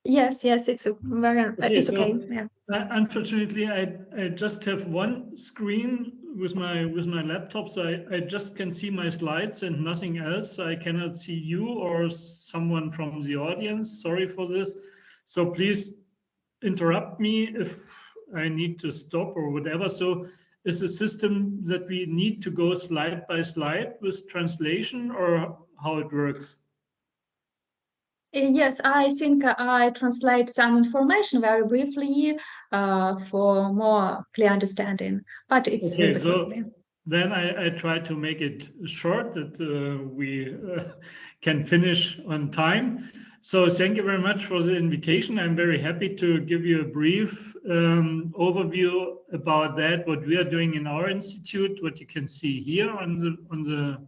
Yes, it's very. Okay, it's so okay. Yeah. Unfortunately, I just have one screen with my laptop, so I just can see my slides and nothing else. I cannot see you or someone from the audience. Sorry for this. So please interrupt me if I need to stop or whatever. So is the system that we need to go slide by slide with translation, or how it works? Yes, I think I translate some information very briefly for more clear understanding, but it's Okay, so quickly. then I try to make it short that we can finish on time. So thank you very much for the invitation. I'm very happy to give you a brief overview about that, what we are doing in our institute, what you can see here on the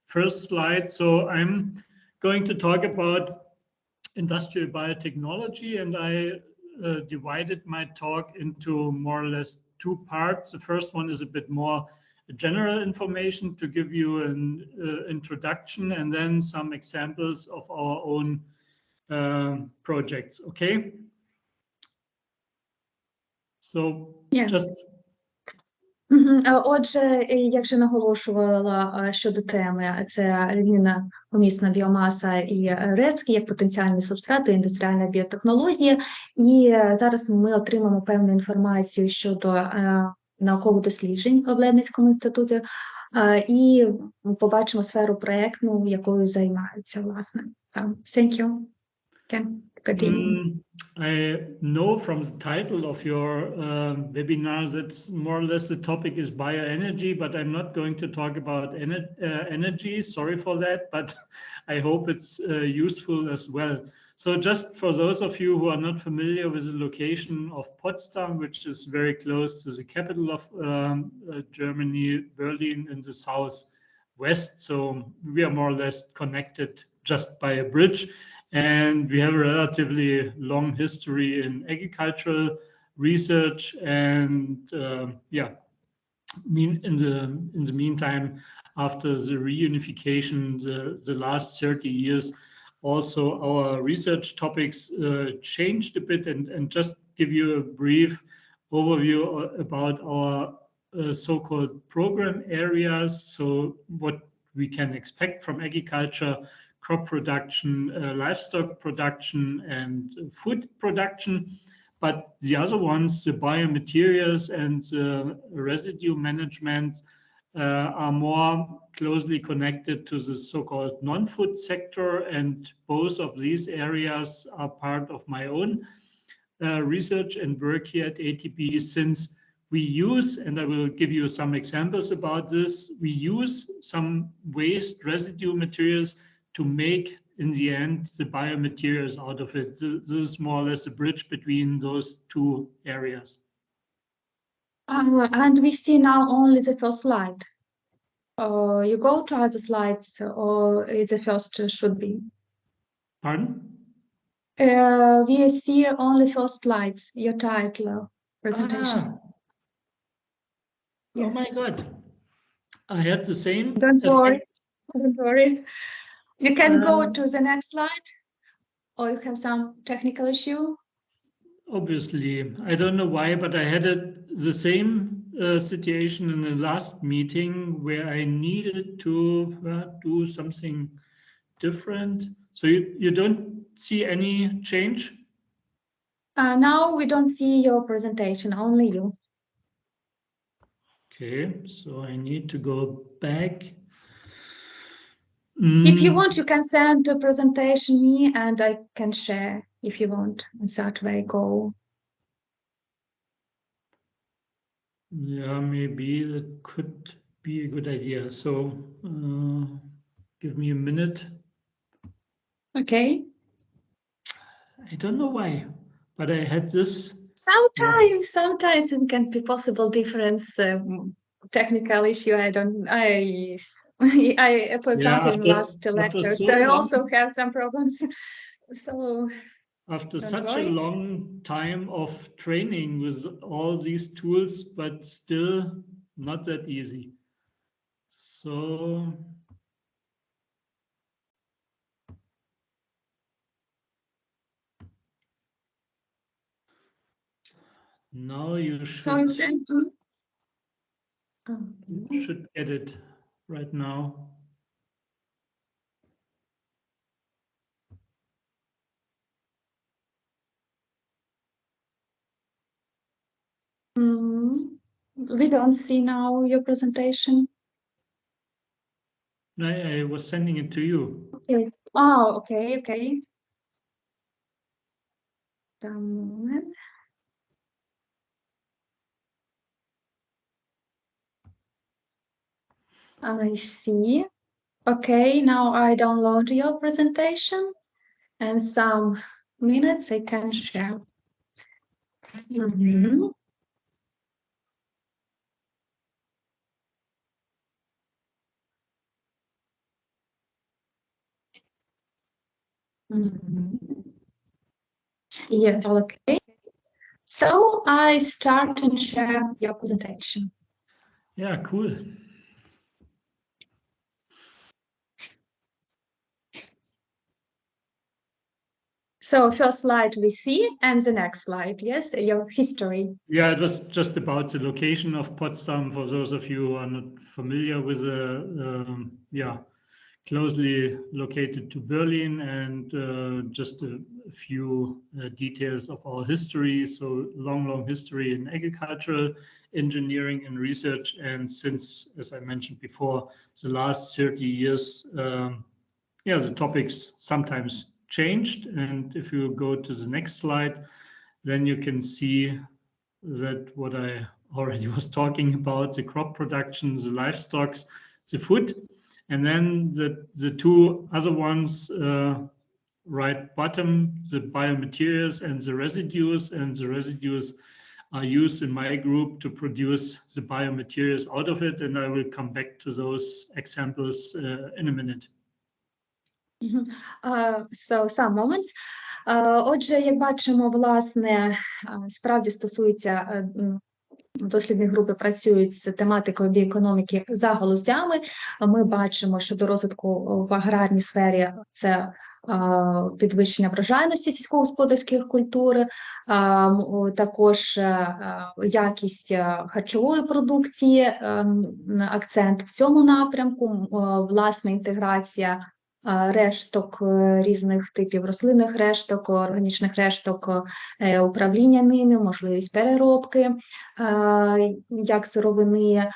first slide. So I'm going to talk about industrial biotechnology, and I divided my talk into more or less 2 parts. The first one is a bit more general information to give you an introduction, and then some examples of our own projects. Okay? So Yeah. just Отже, як вже наголошувала щодо теми, це львівна помісна біомаса і рештки як потенціальний субстрат до індустріальної біотехнології. І зараз ми отримаємо певну інформацію щодо наукових досліджень в Лейбницькому інституті і побачимо сферу проєктну, якою займаються, власне. Thank you. Can continue. I know from the title of your webinar that's more or less the topic is bioenergy, but I'm not going to talk about energy. Sorry for that, but I hope it's useful as well. So just for those of you who are not familiar with the location of Potsdam, which is very close to the capital of Germany, Berlin, in the southwest. So we are more or less connected just by a bridge. And we have a relatively long history in agricultural research, and in the meantime, after the reunification, the last 30 years, also our research topics changed a bit. And just give you a brief overview about our so-called program areas. So what we can expect from agriculture, crop production, livestock production, and food production. But the other ones, the biomaterials and residue management, are more closely connected to the so-called non-food sector. And both of these areas are part of my own research and work here at ATB, since we use, and I will give you some examples about this, we use some waste residue materials to make, in the end, the biomaterials out of it. This is more or less a bridge between those 2 areas. And we see now only the first slide. You go to other slides, or the first should be? Pardon? We see only first slides, your title, presentation. Oh my God. I had the same. Don't worry. You can go to the next slide, or you have some technical issue. Obviously, I don't know why, but I had the same situation in the last meeting where I needed to do something different. So you don't see any change? Now we don't see your presentation, only you. Okay, so I need to go back. If you want, you can send the presentation me and I can share if you want. In that way, go. Yeah, maybe that could be a good idea. So give me a minute. Okay. I don't know why, but I had this. Sometimes it can be possible difference, technical issue. For example, in last lectures, so I long, also have some problems. So after don't such worry. a long time of training with all these tools, but still not that easy. So now you should, should get it right now. We don't see now your presentation. I was sending it to you. Okay. Oh, okay, okay. A moment. I see. Okay, now I download your presentation and some minutes I can share. Yes, okay. So I start and share your presentation. Yeah, cool. So first slide we see, and the next slide, yes, your history. Yeah, it was just about the location of Potsdam for those of you who are not familiar with the, closely located to Berlin, and just a few details of our history. So long history in agricultural engineering and research. And since, as I mentioned before, the last 30 years, the topics sometimes changed. And if you go to the next slide, then you can see that what I already was talking about, the crop production, the livestock, the food, and then the two other ones, right bottom, the biomaterials and the residues are used in my group to produce the biomaterials out of it, and I will come back to those examples in a minute. So some moments. Отже, як бачимо, власне, справді стосується дослідні групи працюють з тематикою біоекономіки за галузями. Ми бачимо, що до розвитку в аграрній сфері це підвищення врожайності сільськогосподарських культур, також якість харчової продукції, акцент в цьому напрямку, власна інтеграція решток різних типів рослинних решток, органічних решток, управління ними, можливість переробки як сировини,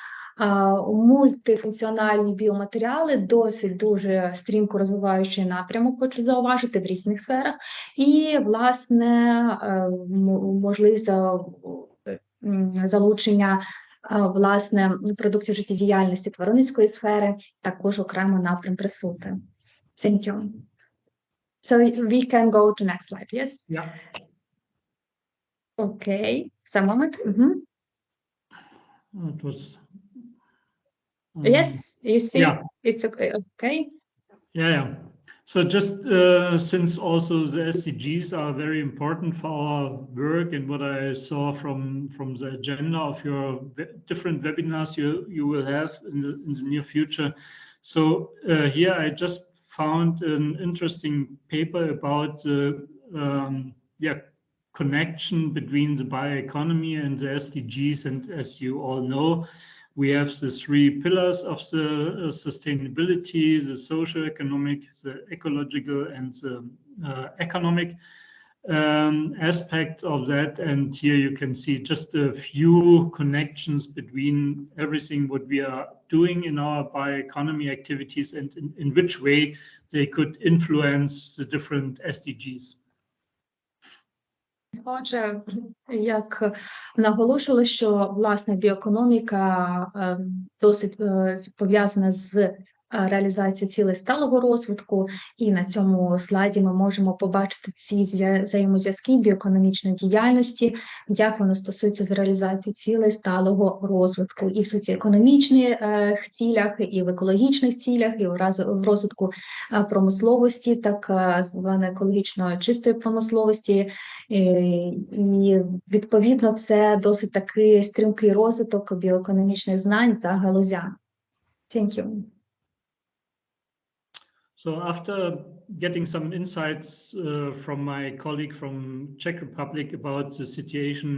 мультифункціональні біоматеріали, досить дуже стрімко розвиваючий напрямок, хочу зауважити, в різних сферах, і, власне, можливість залучення власне продуктів життєдіяльності тваринницької сфери, також окремо напрям присутній. Thank you. So we can go to next slide, yes? Yeah. Okay, some moment. It was. Yes, you see, yeah. It's okay. Okay. Yeah. So just since also the SDGs are very important for our work, and what I saw from the agenda of your different webinars you will have in the near future. So here I just found an interesting paper about the connection between the bioeconomy and the SDGs. And as you all know, we have the three pillars of the sustainability: the socio-economic, the ecological, and the economic. aspects of that, and here you can see just a few connections between everything what we are doing in our bioeconomy activities and in which way they could influence the different SDGs. Отже, як наголошували, що, власне, біоекономіка досить пов'язана з реалізацією цілей сталого розвитку, і на цьому слайді ми можемо побачити ці взаємозв'язки біоекономічної діяльності, як воно стосується з реалізацією цілей сталого розвитку і в соціоекономічних цілях, і в екологічних цілях, і в розвитку промисловості, так званої екологічно чистої промисловості, і відповідно це досить такий стрімкий розвиток біоекономічних знань за галузями. Thank you. So after getting some insights from my colleague from Czech Republic about the situation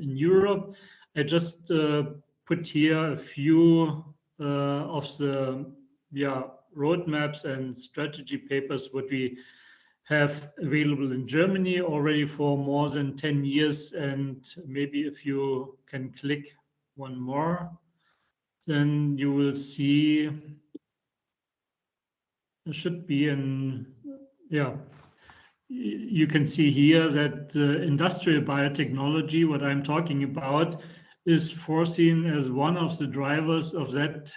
in Europe, I just put here a few of the roadmaps and strategy papers what we have available in Germany already for more than 10 years. And maybe if you can click one more, then you will see there should be you can see here that industrial biotechnology, what I'm talking about, is foreseen as one of the drivers of that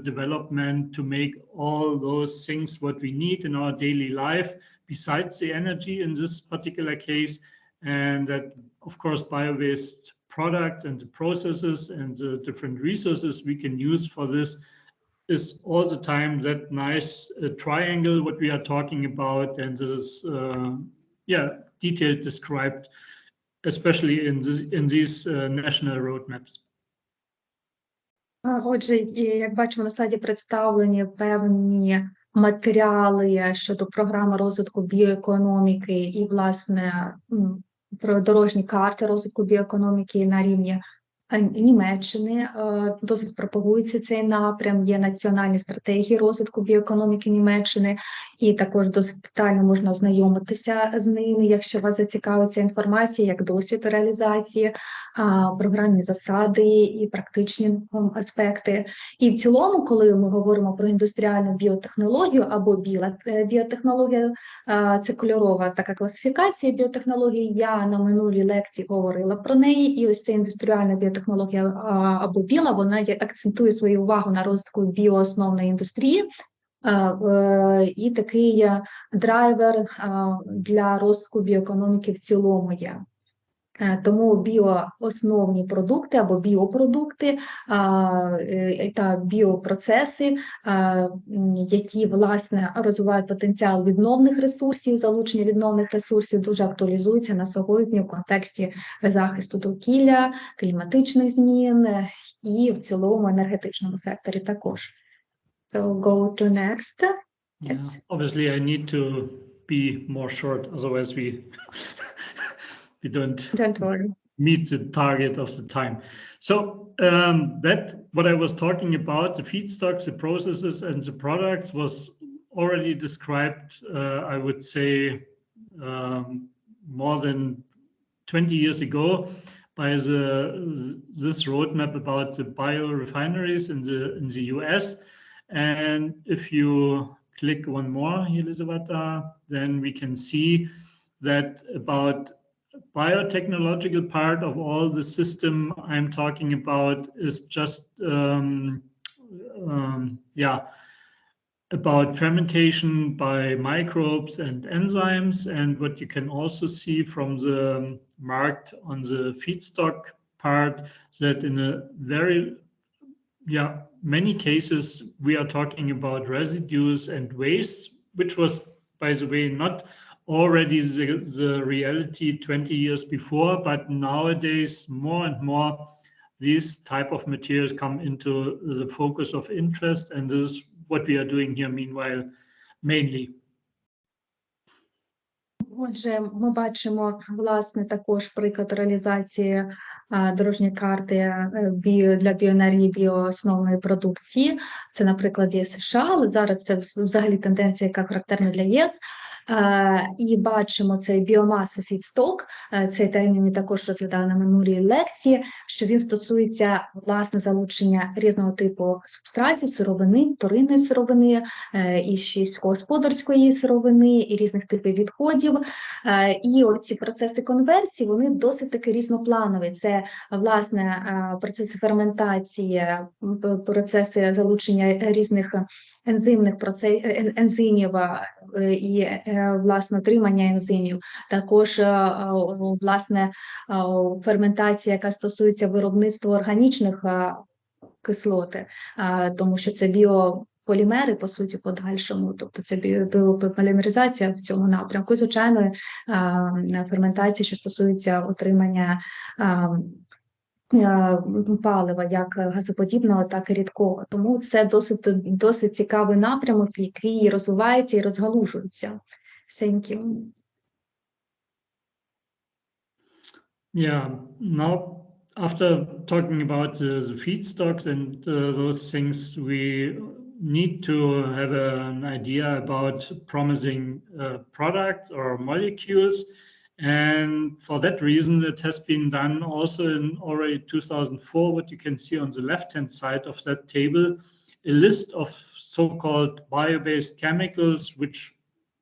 development to make all those things what we need in our daily life, besides the energy in this particular case, and that, of course, bio-based products and the processes and the different resources we can use for this is all the time that nice triangle what we are talking about, and this is detailed described, especially in these national roadmaps. Отже, як бачимо, на слайді представлені певні матеріали щодо програми розвитку біоекономіки і, власне, про дорожні карти розвитку біоекономіки на рівні Німеччини. Досить пропагується цей напрям, є національні стратегії розвитку біоекономіки Німеччини, і також досить детально можна ознайомитися з ними, якщо вас зацікавить ця інформація, як досвід реалізації, програмні засади і практичні аспекти. І в цілому, коли ми говоримо про індустріальну біотехнологію або біотехнологія, це кольорова така класифікація біотехнології, я на минулій лекції говорила про неї, і ось ця індустріальна біотехнологія або біла, вона акцентує свою увагу на розвитку біоосновної індустрії, і такий драйвер для розвитку біоекономіки в цілому є. Тому біоосновні продукти або біопродукти та біопроцеси, які, власне, розвивають потенціал відновних ресурсів, залучення відновних ресурсів, дуже актуалізуються на сьогодні в контексті захисту довкілля, кліматичних змін і в цілому енергетичному секторі також. So go to next. Yes. Obviously, I need to be more short, otherwise we don't meet the target of the time. So that what I was talking about, the feedstocks, the processes, and the products was already described, I would say, more than 20 years ago by this roadmap about the biorefineries in the US. And if you click one more, Elisabetta, then we can see that about biotechnological part of all the system I'm talking about is just about fermentation by microbes and enzymes. And what you can also see from the marked on the feedstock part, that in a very many cases we are talking about residues and waste, which was, by the way, not already the reality 20 years before, but nowadays more and more these type of materials come into the focus of interest, and this is what we are doing here meanwhile mainly. Отже, ми бачимо, власне, також приклад реалізації дорожньої карти для біоенергії, біоосновної продукції. Це на прикладі США, але зараз це взагалі тенденція, яка характерна для ЄС. І бачимо цей біомаса фідсток, цей термін ми також розглядали на минулій лекції, що він стосується, власне, залучення різного типу субстратів, сировини, вторинної сировини, і сільськогосподарської сировини, і різних типів відходів. І оці процеси конверсії, вони досить таки різнопланові. Це, власне, процеси ферментації, процеси залучення різних ензимних ензимів і, власне, отримання ензимів. Також, власне, ферментація, яка стосується виробництва органічних кислот, тому що це біополімери, по суті, подальшому, тобто це біополімеризація в цьому напрямку. Звичайно, ферментація, що стосується отримання палива, як газоподібного, так і рідкого. Тому це досить цікавий напрямок, який розвивається і розгалужується. Thank you. Yeah, now after talking about the feedstocks and those things, we need to have an idea about promising products or molecules. And for that reason, it has been done also in already 2004, what you can see on the left-hand side of that table, a list of so-called bio-based chemicals, which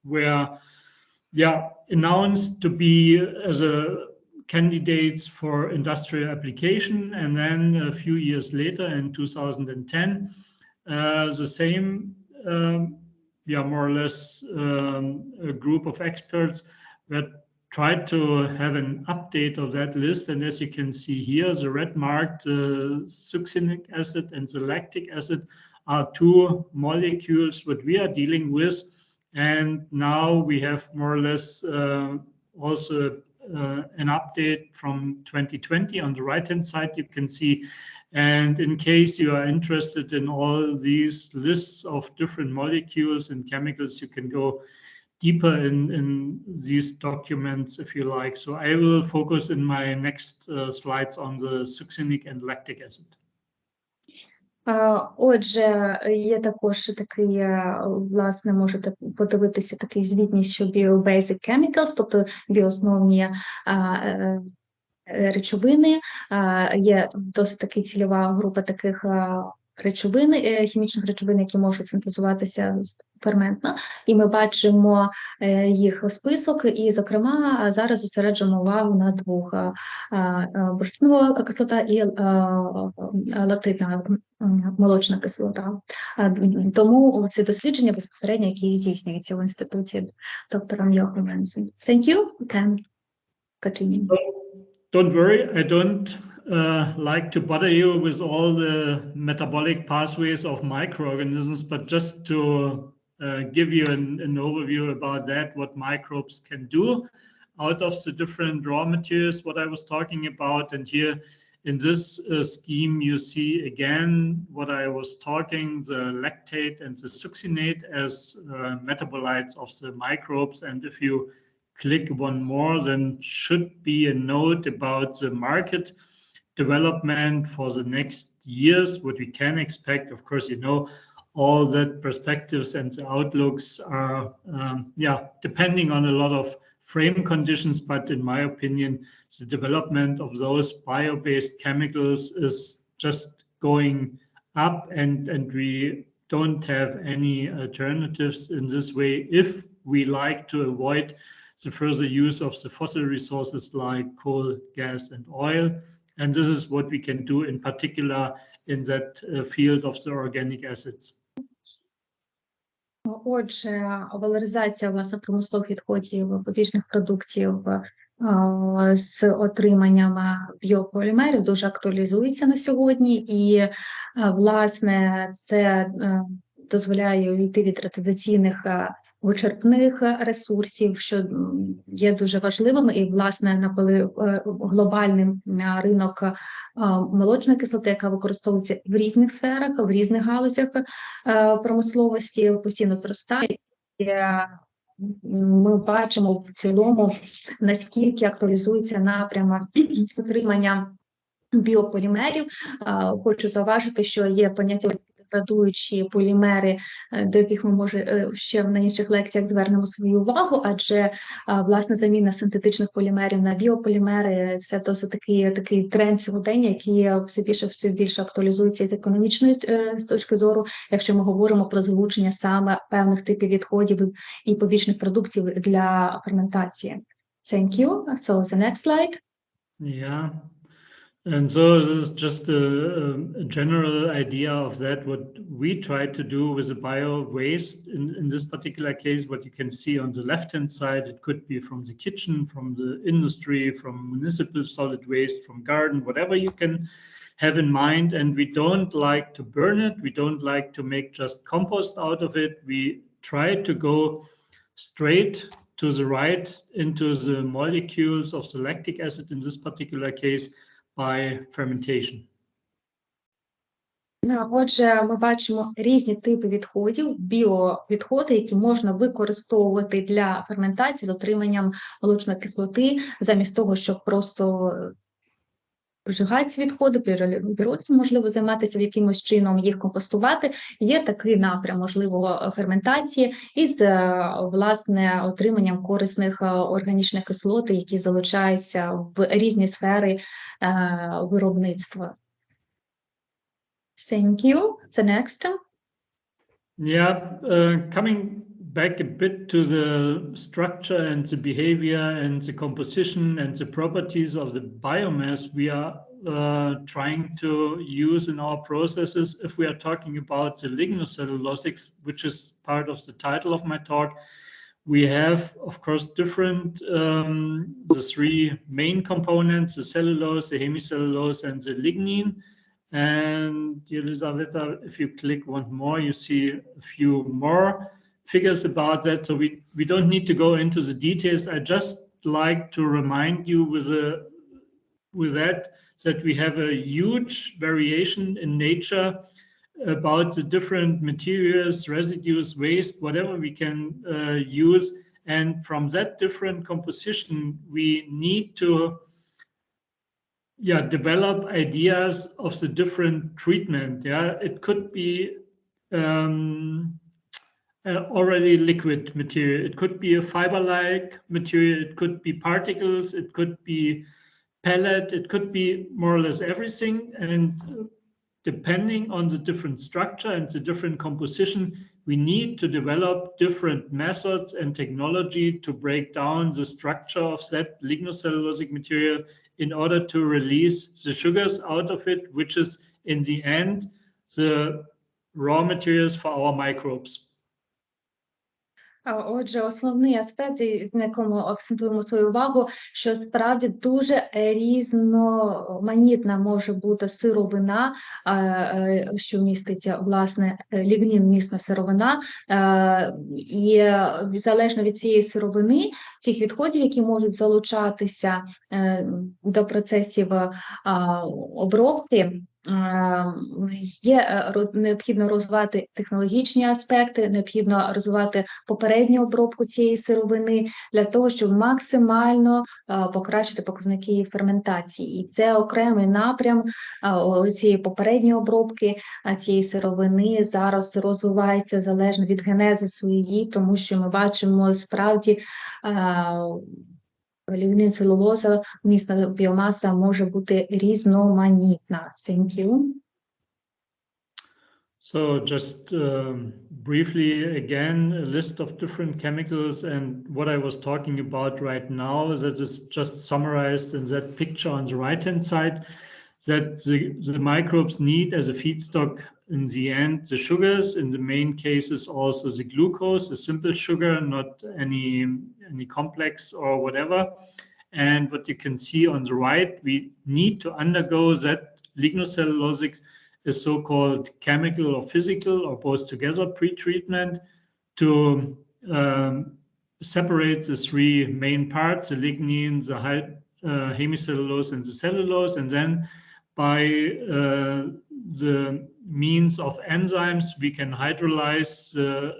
were announced to be as candidates for industrial application. And then a few years later, in 2010, the same, more or less, a group of experts that tried to have an update of that list. And as you can see here, the red marked succinic acid and the lactic acid are two molecules that we are dealing with. And now we have more or less also an update from 2020 on the right-hand side, you can see. And in case you are interested in all these lists of different molecules and chemicals, you can go deeper in these documents if you like. So I will focus in my next slides on the succinic and lactic acid. Отже, є також такий, власне, можете подивитися такий звітність, що bio-basic chemicals, тобто біоосновні речовини, є досить таки цільова група таких речовин, хімічних речовин, які можуть синтезуватися ферментно, і ми бачимо їх список, і, зокрема, зараз зосереджуємо увагу на двох: бурштинова кислота і лактична молочна кислота. Тому ці дослідження безпосередньо, які здійснюються в інституті доктором Йоахімом Венусом. Thank you. Can continue. Don't worry, I don't like to bother you with all the metabolic pathways of microorganisms, but just to give you an overview about that, what microbes can do out of the different raw materials, what I was talking about. And here in this scheme, you see again what I was talking, the lactate and the succinate as metabolites of the microbes. And if you click one more, then should be a note about the market development for the next years, what we can expect. Of course, you know, all that perspectives and the outlooks are, depending on a lot of frame conditions. But in my opinion, the development of those bio-based chemicals is just going up, and we don't have any alternatives in this way if we like to avoid the further use of the fossil resources like coal, gas, and oil. And this is what we can do in particular in that field of the organic acids. Отже, валоризація, власне, промислових відходів, побічних продуктів з отриманням біополімерів дуже актуалізується на сьогодні, і, власне, це дозволяє йти від традиційних вичерпних ресурсів, що є дуже важливим, і, власне, глобальний ринок молочної кислоти, яка використовується в різних сферах, в різних галузях промисловості, постійно зростає. Ми бачимо в цілому, наскільки актуалізується напрямок отримання біополімерів. Хочу зауважити, що є поняття біодеградуючі полімери, до яких ми, може, ще на інших лекціях звернемо свою увагу, адже, власне, заміна синтетичних полімерів на біополімери – це досить такий тренд сьогодення, який все більше актуалізується з економічної з точки зору, якщо ми говоримо про залучення саме певних типів відходів і побічних продуктів для ферментації. Thank you. So the next slide. Yeah. And so this is just a general idea of that, what we try to do with the bio-waste. In this particular case, what you can see on the left-hand side, it could be from the kitchen, from the industry, from municipal solid waste, from garden, whatever you can have in mind. And we don't like to burn it. We don't like to make just compost out of it. We try to go straight to the right into the molecules of the lactic acid in this particular case by fermentation. Отже, ми бачимо різні типи відходів, біовідходи, які можна використовувати для ферментації з отриманням молочної кислоти, замість того, щоб просто вжигати ці відходи, піроці, можливо, займатися якимось чином, їх компостувати. Є такий напрям, можливо, ферментації із, власне, отриманням корисних органічних кислот, які залучаються в різні сфери виробництва. Thank you. The next. Yeah, coming back a bit to the structure and the behavior and the composition and the properties of the biomass we are trying to use in our processes. If we are talking about the lignocellulosics, which is part of the title of my talk, we have, of course, different, the three main components, the cellulose, the hemicellulose, and the lignin. And Elisaveta, if you click one more, you see a few more figures about that. So we don't need to go into the details. I just like to remind you with that we have a huge variation in nature about the different materials, residues, waste, whatever we can use. And from that different composition, we need to develop ideas of the different treatment. It could be already liquid material. It could be a fiber-like material. It could be particles. It could be pellet. It could be more or less everything. And depending on the different structure and the different composition, we need to develop different methods and technology to break down the structure of that lignocellulosic material in order to release the sugars out of it, which is in the end the raw materials for our microbes. Отже, основний аспект, на якому акцентуємо свою увагу, що справді дуже різноманітна може бути сировина, що містить, власне, лігнін-місна сировина, і залежно від цієї сировини, цих відходів, які можуть залучатися до процесів обробки, є необхідно розвивати технологічні аспекти, необхідно розвивати попередню обробку цієї сировини для того, щоб максимально покращити показники її ферментації. І це окремий напрям цієї попередньої обробки цієї сировини зараз розвивається залежно від генезису її, тому що ми бачимо справді лігнін, целулоза, місна біомаса може бути різноманітна. Thank you. So just briefly again, a list of different chemicals, and what I was talking about right now, that is just summarized in that picture on the right-hand side, that the microbes need as a feedstock in the end the sugars, in the main cases also the glucose, the simple sugar, not any complex or whatever. And what you can see on the right, we need to undergo that lignocellulosics is so-called chemical or physical or both together pre-treatment to separate the three main parts, the lignin, the hemicellulose, and the cellulose, and then by the means of enzymes, we can hydrolyze the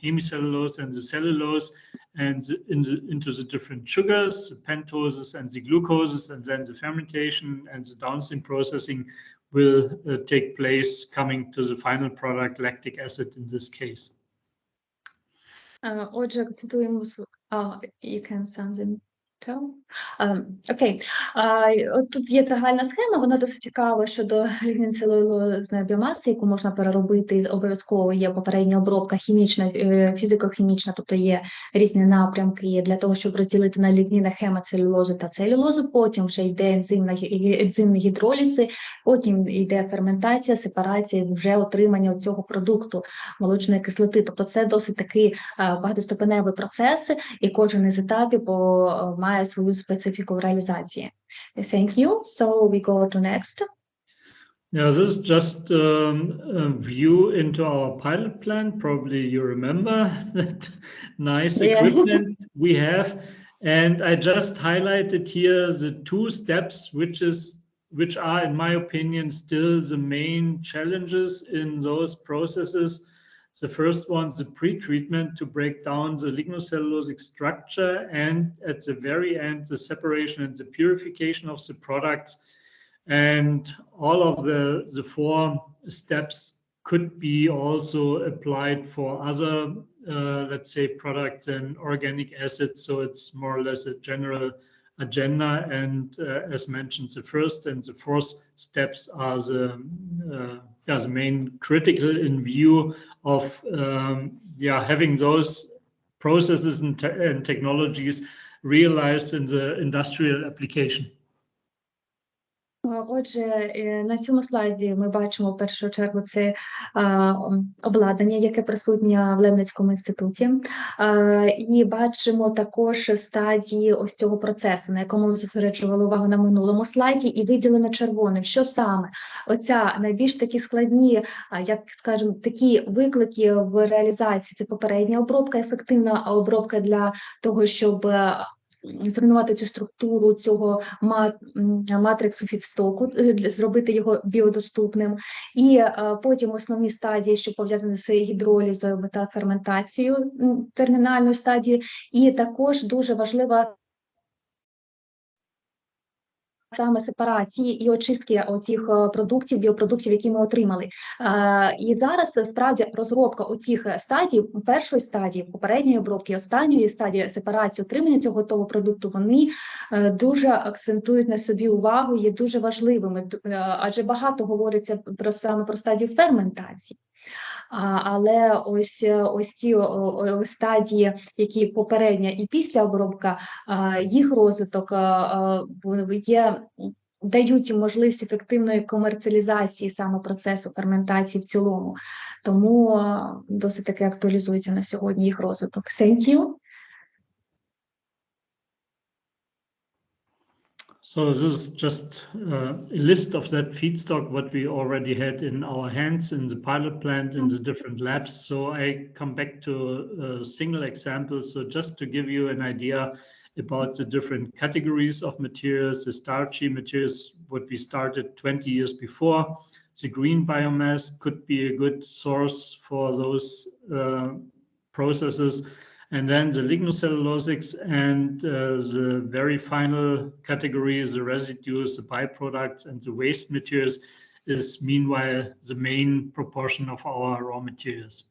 hemicellulose and the cellulose and into the different sugars, the pentoses and the glucoses, and then the fermentation and the downstream processing will take place coming to the final product, lactic acid in this case. Отже, цитуємо you can something tell? Окей. От тут є загальна схема, вона досить цікава щодо лігніцелюлозної біомаси, яку можна переробити, обов'язково є попередня обробка хімічна, фізико-хімічна, тобто є різні напрямки для того, щоб розділити на лігніни, хемоцелюлозу та целюлозу, потім вже йде ензимні гідролізи, потім йде ферментація, сепарація, вже отримання цього продукту молочної кислоти. Тобто це досить такий багатоступеневий процес, і кожен із етапів має свою специфіку в реалізації. Thank you. So we go to next. Yeah, this is just a view into our pilot plant. Probably you remember that nice equipment we have. And I just highlighted here the two steps, which are, in my opinion, still the main challenges in those processes. The first one is the pre-treatment to break down the lignocellulosic structure, and at the very end, the separation and the purification of the products. And all of the four steps could be also applied for other, let's say, products and organic acids. So it's more or less a general agenda. And as mentioned, the first and the fourth steps are the main critical in view of having those processes and technologies realized in the industrial application. Отже, на цьому слайді ми бачимо в першу чергу це обладнання, яке присутнє в Лебницькому інституті, і бачимо також стадії ось цього процесу, на якому ми зосереджували увагу на минулому слайді, і виділено червоним, що саме оця найбільш такі складні, як скажемо, такі виклики в реалізації, це попередня обробка, ефективна обробка для того, щоб зруйнувати цю структуру цього матриксу фідстоку, зробити його біодоступним. І потім основні стадії, що пов'язані з гідролізою та ферментацією термінальної стадії. І також дуже важлива саме сепарації і очистки оцих продуктів, біопродуктів, які ми отримали. І зараз, справді, розробка оцих стадій, першої стадії, попередньої обробки, останньої стадії сепарації, отримання цього готового продукту, вони дуже акцентують на собі увагу, є дуже важливими, адже багато говориться саме про стадію ферментації. Але ось ці стадії, які попередня і після обробка, їх розвиток дають можливість ефективної комерціалізації саме процесу ферментації в цілому. Тому досить таки актуалізується на сьогодні їх розвиток. Thank you. So this is just a list of that feedstock, what we already had in our hands in the pilot plant, in the different labs. So I come back to a single example. So just to give you an idea about the different categories of materials, the starchy materials, what we started 20 years before. The green biomass could be a good source for those processes. And then the lignocellulosics and the very final category, the residues, the byproducts, and the waste materials is meanwhile the main proportion of our raw materials.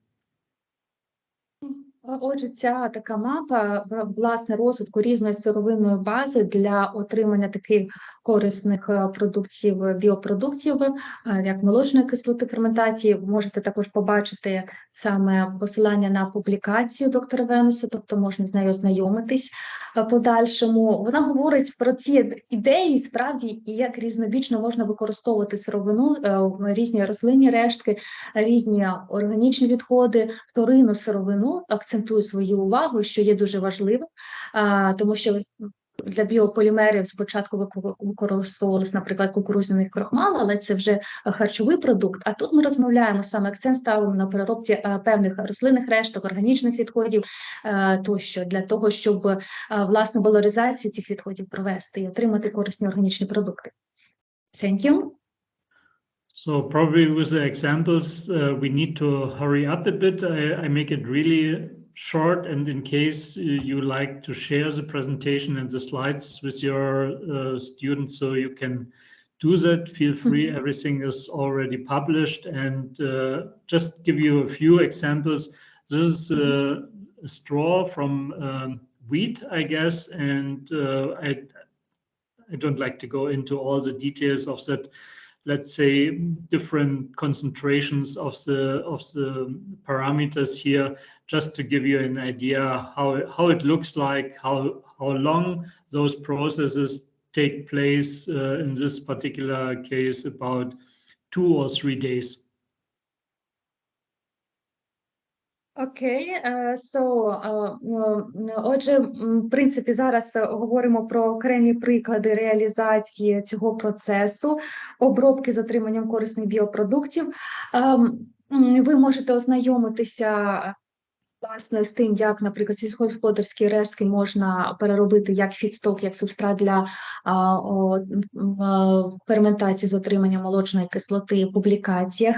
Отже, ця така мапа, власне, розвитку різної сировинної бази для отримання таких корисних продуктів, біопродуктів, як молочної кислоти ферментації. Можете також побачити саме посилання на публікацію доктора Венуса, тобто можна з нею ознайомитись подальшому. Вона говорить про ці ідеї, справді, і як різнобічно можна використовувати сировину, різні рослинні рештки, різні органічні відходи, вторинну сировину, акцентую свою увагу, що є дуже важливим, тому що для біополімерів спочатку використовувалися, наприклад, кукурудзяний крохмал, але це вже харчовий продукт. А тут ми розмовляємо, саме акцент ставимо на переробці певних рослинних решток, органічних відходів тощо, для того, щоб власне валоризацію цих відходів провести і отримати корисні органічні продукти. Thank you. So probably with the examples, we need to hurry up a bit. I make it really short, and in case you like to share the presentation and the slides with your students, so you can do that, feel free. Everything is already published. And just give you a few examples. This is a straw from wheat, I guess, and I don't like to go into all the details of that, let's say, different concentrations of the parameters here, just to give you an idea how it looks like, how long those processes take place. In this particular case, about 2 or 3 days. Окей, отже, в принципі, зараз говоримо про окремі приклади реалізації цього процесу, обробки з отриманням корисних біопродуктів. Ви можете ознайомитися, власне, з тим, як, наприклад, сільськогосподарські рештки можна переробити як фідсток, як субстрат для ферментації з отриманням молочної кислоти в публікаціях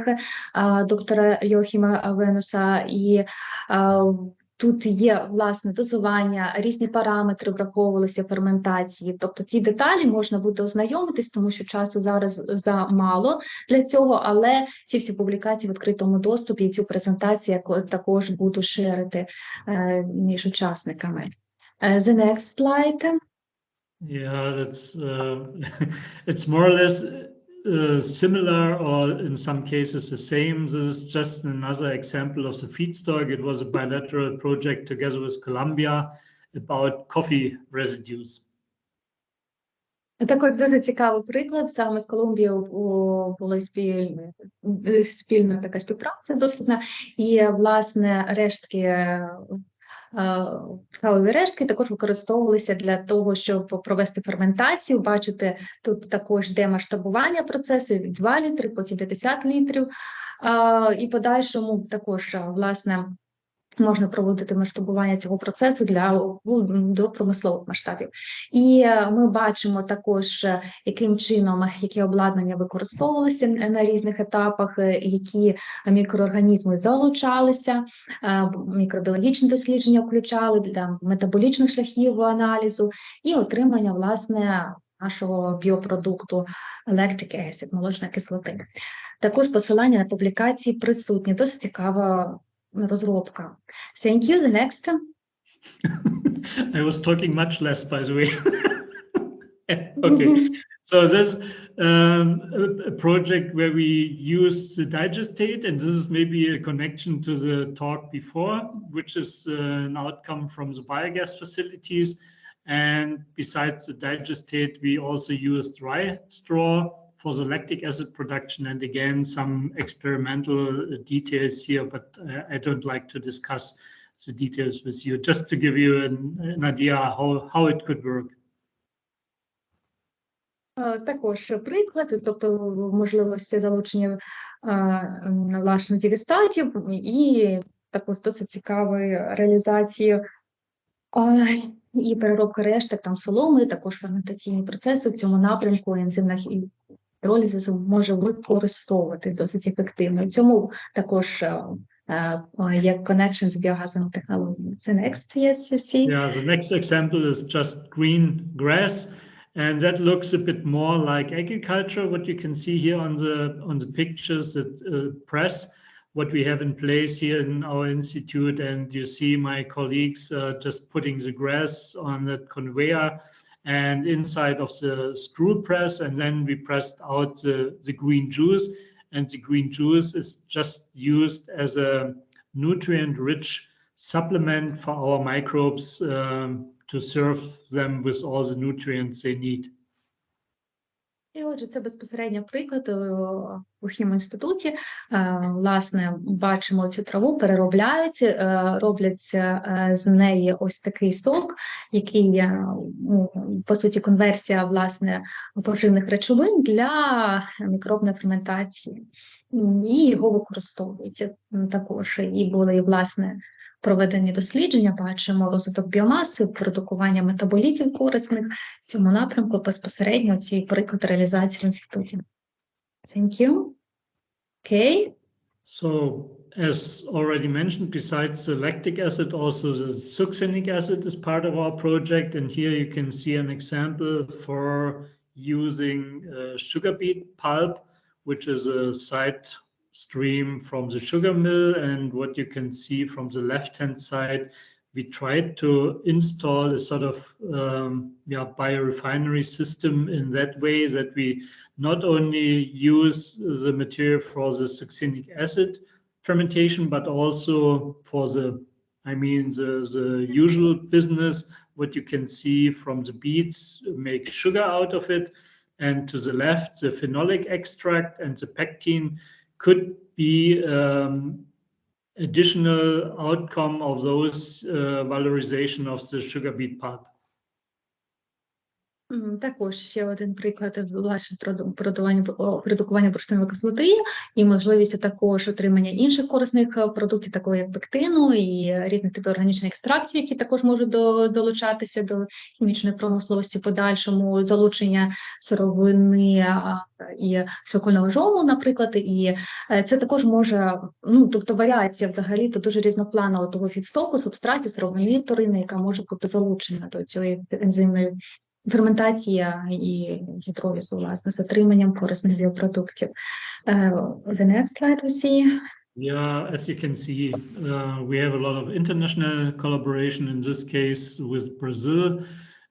доктора Йоахіма Венуса. І тут є, власне, дозування, різні параметри враховувалися ферментації. Тобто ці деталі можна буде ознайомитись, тому що часу зараз замало для цього, але ці всі публікації в відкритому доступі і цю презентацію я також буду шерити між учасниками. The next slide. Yeah, that's it's more or less similar, or in some cases the same. This is just another example of the feedstock. It was a bilateral project together with Colombia about coffee residues. Також дуже цікавий приклад. Саме з Колумбією була спільна така співпраця дослідна. І, власне, кавові рештки також використовувалися для того, щоб провести ферментацію. Бачите, тут також йде масштабування процесу від 2 літри, потім 50 літрів. І подальшому також, власне, можна проводити масштабування цього процесу до промислових масштабів. І ми бачимо також, яким чином, які обладнання використовувалися на різних етапах, які мікроорганізми залучалися, мікробіологічні дослідження включали для метаболічних шляхів аналізу і отримання, власне, нашого біопродукту lactic acid, молочної кислоти. Також посилання на публікації присутні. Досить цікава розробка. Thank you. The next. I was talking much less, by the way. Okay, so there's a project where we use the digestate, and this is maybe a connection to the talk before, which is an outcome from the biogas facilities. And besides the digestate, we also use dry straw for the lactic acid production, and again some experimental details here, but I don't like to discuss the details with you, just to give you an idea how it could work. Також приклад, тобто можливості залучення власне дігестатів і також досить цікавої реалізації і переробки решток, там соломи, також ферментаційні процеси в цьому напрямку ензимних і піролізису може використовувати досить ефективно. В цьому також є connection з біогазовими технологіями. The next, yes, you see? Yeah, the next example is just green grass, and that looks a bit more like agriculture. What you can see here on the pictures, that press, what we have in place here in our institute, and you see my colleagues just putting the grass on that conveyor and inside of the screw press, and then we pressed out the green juice, and the green juice is just used as a nutrient-rich supplement for our microbes to serve them with all the nutrients they need. І отже, це безпосередньо приклад у хімінституті. Власне, бачимо цю траву, переробляють, роблять з неї ось такий сок, який, по суті, конверсія, власне, поживних речовин для мікробної ферментації. І його використовують також. І були, власне, проведені дослідження, бачимо розвиток біомаси, продукування метаболітів корисних в цьому напрямку безпосередньо ці приклад реалізації в інституті. Thank you. Okay. So, as already mentioned, besides the lactic acid, also the succinic acid is part of our project, and here you can see an example for using sugar beet pulp, which is a side stream from the sugar mill. And what you can see from the left-hand side, we tried to install a sort of biorefinery system in that way that we not only use the material for the succinic acid fermentation, but also for the usual business, what you can see from the beets, make sugar out of it. And to the left, the phenolic extract and the pectin could be additional outcome of those valorization of the sugar beet pulp. Також ще один приклад власне продукування бурштинової кислоти і можливість також отримання інших корисних продуктів, такого як пектину і різних типів органічної екстракції, які також можуть долучатися до хімічної промисловості, подальшому залучення сировини і циркульного жолу, наприклад, і це також може, тобто варіація взагалі, то дуже різнопланова того фідстоку, субстратів, сировини вторинної, яка може бути залучена до цієї ензимної ферментація і гідролізу, власне, з отриманням корисних біопродуктів. The next slide we see. Yeah, as you can see, we have a lot of international collaboration, in this case with Brazil.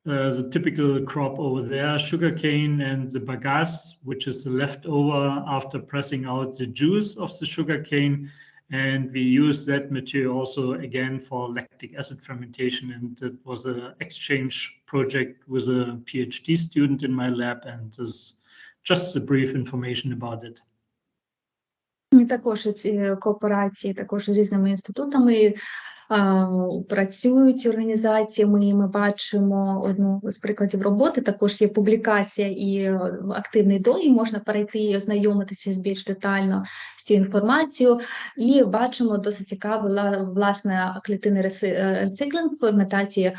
The typical crop over there, sugarcane, and the bagasse, which is the leftover after pressing out the juice of the sugarcane. And we use that material also again for lactic acid fermentation. And it was an exchange project with a PhD student in my lab. And this is just a brief information about it. Також ці кооперації також з різними інститутами працюють організаціями, і ми бачимо одну з прикладів роботи, також є публікація і активний доїзд, можна перейти і ознайомитися більш детально з цією інформацією, і бачимо досить цікавий, власне, клітинний рециклінг, ферментації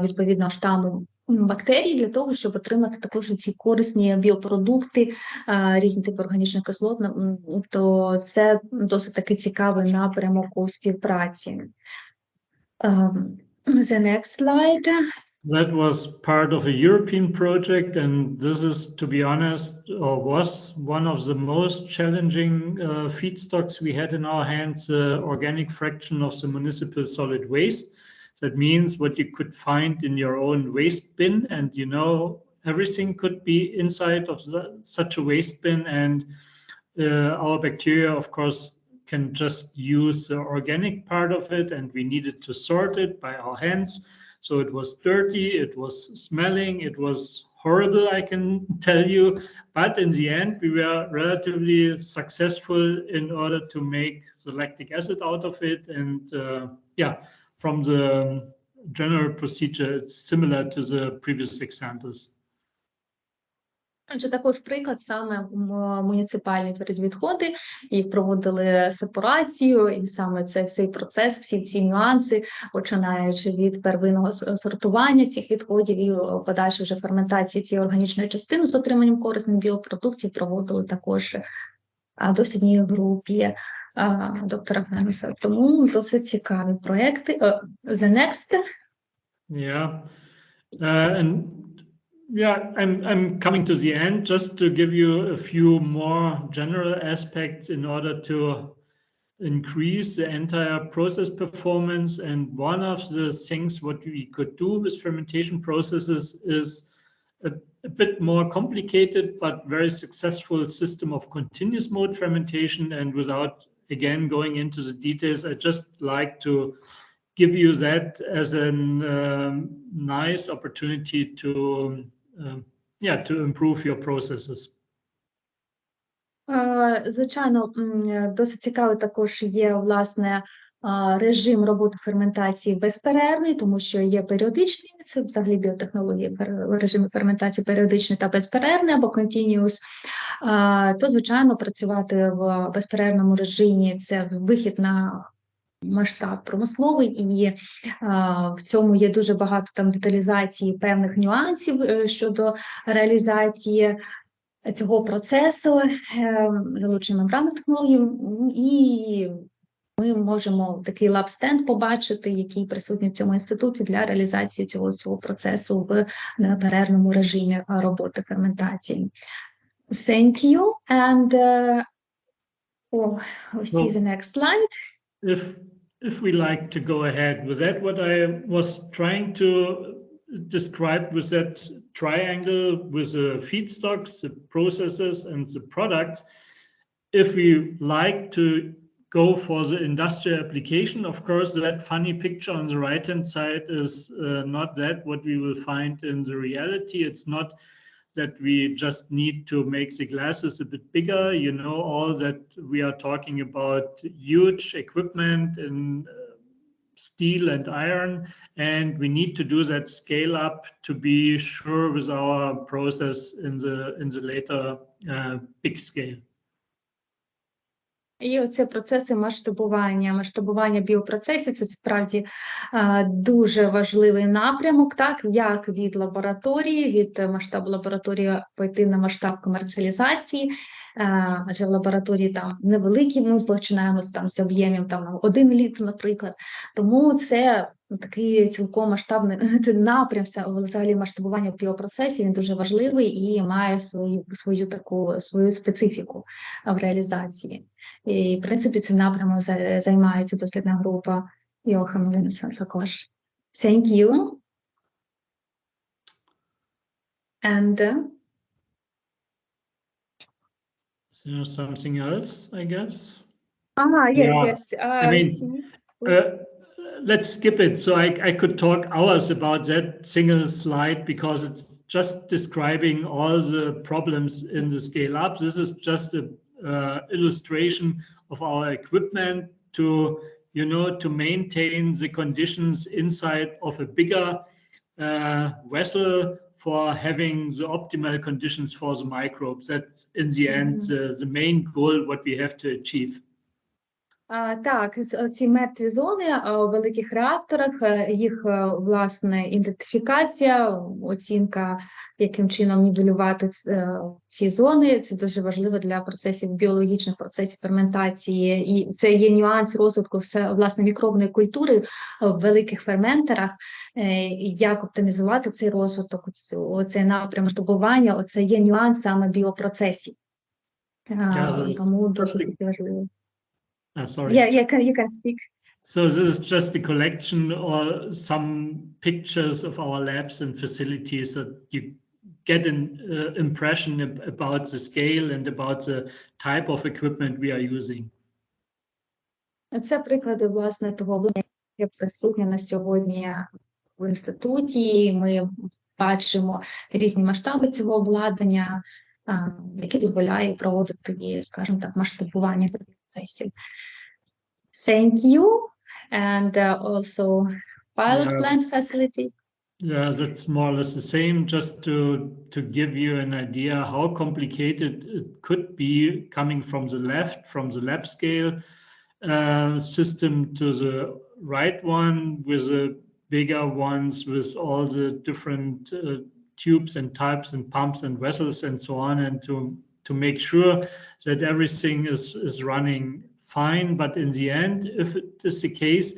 відповідного штаму бактерій для того, щоб отримати також ці корисні біопродукти, різні типи органічних кислот, то це досить таки цікавий напрямок у співпраці. The next slide. That was part of a European project, and this is, to be honest, or was one of the most challenging feedstocks we had in our hands, organic fraction of the municipal solid waste. That means what you could find in your own waste bin, and everything could be inside of such a waste bin, and our bacteria, of course, can just use the organic part of it, and we needed to sort it by our hands. So it was dirty, it was smelling, it was horrible, I can tell you. But in the end, we were relatively successful in order to make the lactic acid out of it. And from the general procedure, it's similar to the previous examples. Це також приклад саме муніципальні відходи, і проводили сепарацію, і саме цей процес, всі ці нюанси, починаючи від первинного сортування цих відходів і подальшої вже ферментації цієї органічної частини з отриманням корисних біопродуктів, проводили також в дослідній групі доктора Венуса. Тому досить цікаві проекти. The next. Yeah. I'm coming to the end just to give you a few more general aspects in order to increase the entire process performance. And one of the things what we could do with fermentation processes is a bit more complicated but very successful system of continuous mode fermentation. And without again going into the details, I just like to give you that as a nice opportunity to improve your processes. Звичайно, досить цікавий також є, власне, режим роботи ферментації безперервний, тому що є періодичний, це взагалі біотехнології, режими ферментації періодичний та безперервний або continuous, то, звичайно, працювати в безперервному режимі – це вихід на масштаб промисловий, і в цьому є дуже багато там деталізації певних нюансів щодо реалізації цього процесу, залучення мембранних технологій, і ми можемо такий лаб-стенд побачити, який присутній в цьому інституті для реалізації цього процесу в неперервному режимі роботи ферментації. Thank you. And we see the next slide. If we like to go ahead with that, what I was trying to describe with that triangle with the feedstocks, the processes, and the products, if we like to go for the industrial application, of course, that funny picture on the right-hand side is not that what we will find in the reality. It's not that we just need to make the glasses a bit bigger, you know, all that we are talking about huge equipment in steel and iron, and we need to do that scale up to be sure with our process in the later big scale. І оце процеси масштабування біопроцесів – це справді дуже важливий напрямок, так, як від лабораторії, від масштабу лабораторії пойти на масштаб комерціалізації, адже лабораторії там невеликі, ми починаємо там з об'ємів там 1 літр, наприклад, тому це такий цілком масштабний напрям, взагалі масштабування біопроцесів, він дуже важливий і має свою специфіку в реалізації. І, в принципі, цим напрямом займається дослідна група Йоахіма Венуса також. Thank you. And There's something else, I guess. Yes. I mean, let's skip it. So I could talk hours about that single slide because it's just describing all the problems in the scale up. This is just a illustration of our equipment to, you know, to maintain the conditions inside of a bigger vessel for having the optimal conditions for the microbes. That's in the end the main goal what we have to achieve. Так, ці мертві зони у великих реакторах, їх, власне, ідентифікація, оцінка, яким чином нівелювати ці зони, це дуже важливо для процесів, біологічних процесів ферментації. І це є нюанс розвитку, власне, мікробної культури в великих ферментерах, як оптимізувати цей розвиток, оцей напрям масштабування, оце є нюанс саме біопроцесів. Тому досить важливо. Sorry. Yeah, you can speak. So this is just a collection or some pictures of our labs and facilities that you get an impression about the scale and about the type of equipment we are using. Це приклади, власне, того обладнання, яке присутнє на сьогодні в інституті. Ми бачимо різні масштаби цього обладнання, які дозволяє проводити, скажімо так, масштабування процесів. Thank you. And also pilot plant facility. Yeah, that's more or less the same, just to give you an idea how complicated it could be coming from the left, from the lab scale system to the right one with the bigger ones with all the different tubes and types and pumps and vessels and so on, and to make sure that everything is running fine. But in the end, if it is the case,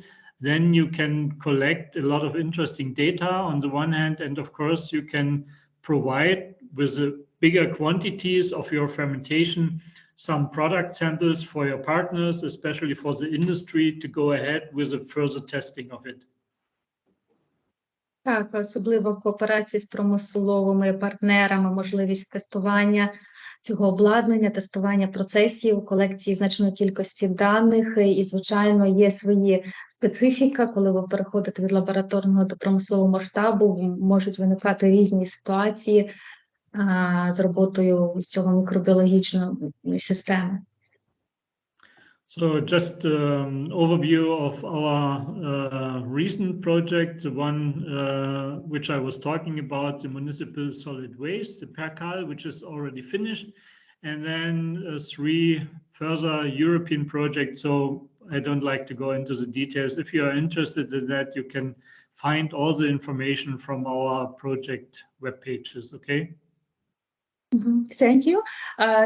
then you can collect a lot of interesting data on the one hand, and of course you can provide with the bigger quantities of your fermentation some product samples for your partners, especially for the industry, to go ahead with the further testing of it. Так, особливо в кооперації з промисловими партнерами, можливість тестування цього обладнання, тестування процесів, колекції значної кількості даних, і, звичайно, є свої специфіка, коли ви переходите від лабораторного до промислового масштабу, можуть виникати різні ситуації з роботою цього мікробіологічної системи. So just overview of our recent project, the one which I was talking about, the municipal solid waste, the PERCAL, which is already finished, and then 3 further European projects. So I don't like to go into the details. If you are interested in that, you can find all the information from our project web pages, okay? Thank you.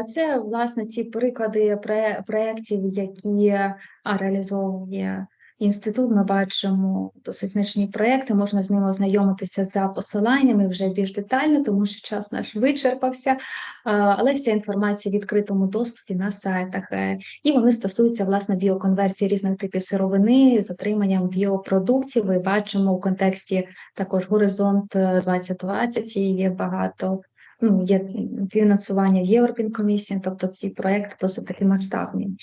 Це, власне, ці приклади проєктів, які реалізовує інститут. Ми бачимо досить значні проєкти, можна з ними ознайомитися за посиланнями вже більш детально, тому що час наш вичерпався, але вся інформація в відкритому доступі на сайтах. І вони стосуються, власне, біоконверсії різних типів сировини з отриманням біопродуктів. Ми бачимо у контексті також «Горизонт 2020» є багато, є фінансування Європейської комісії, тобто ці проєкти досить таки масштабні.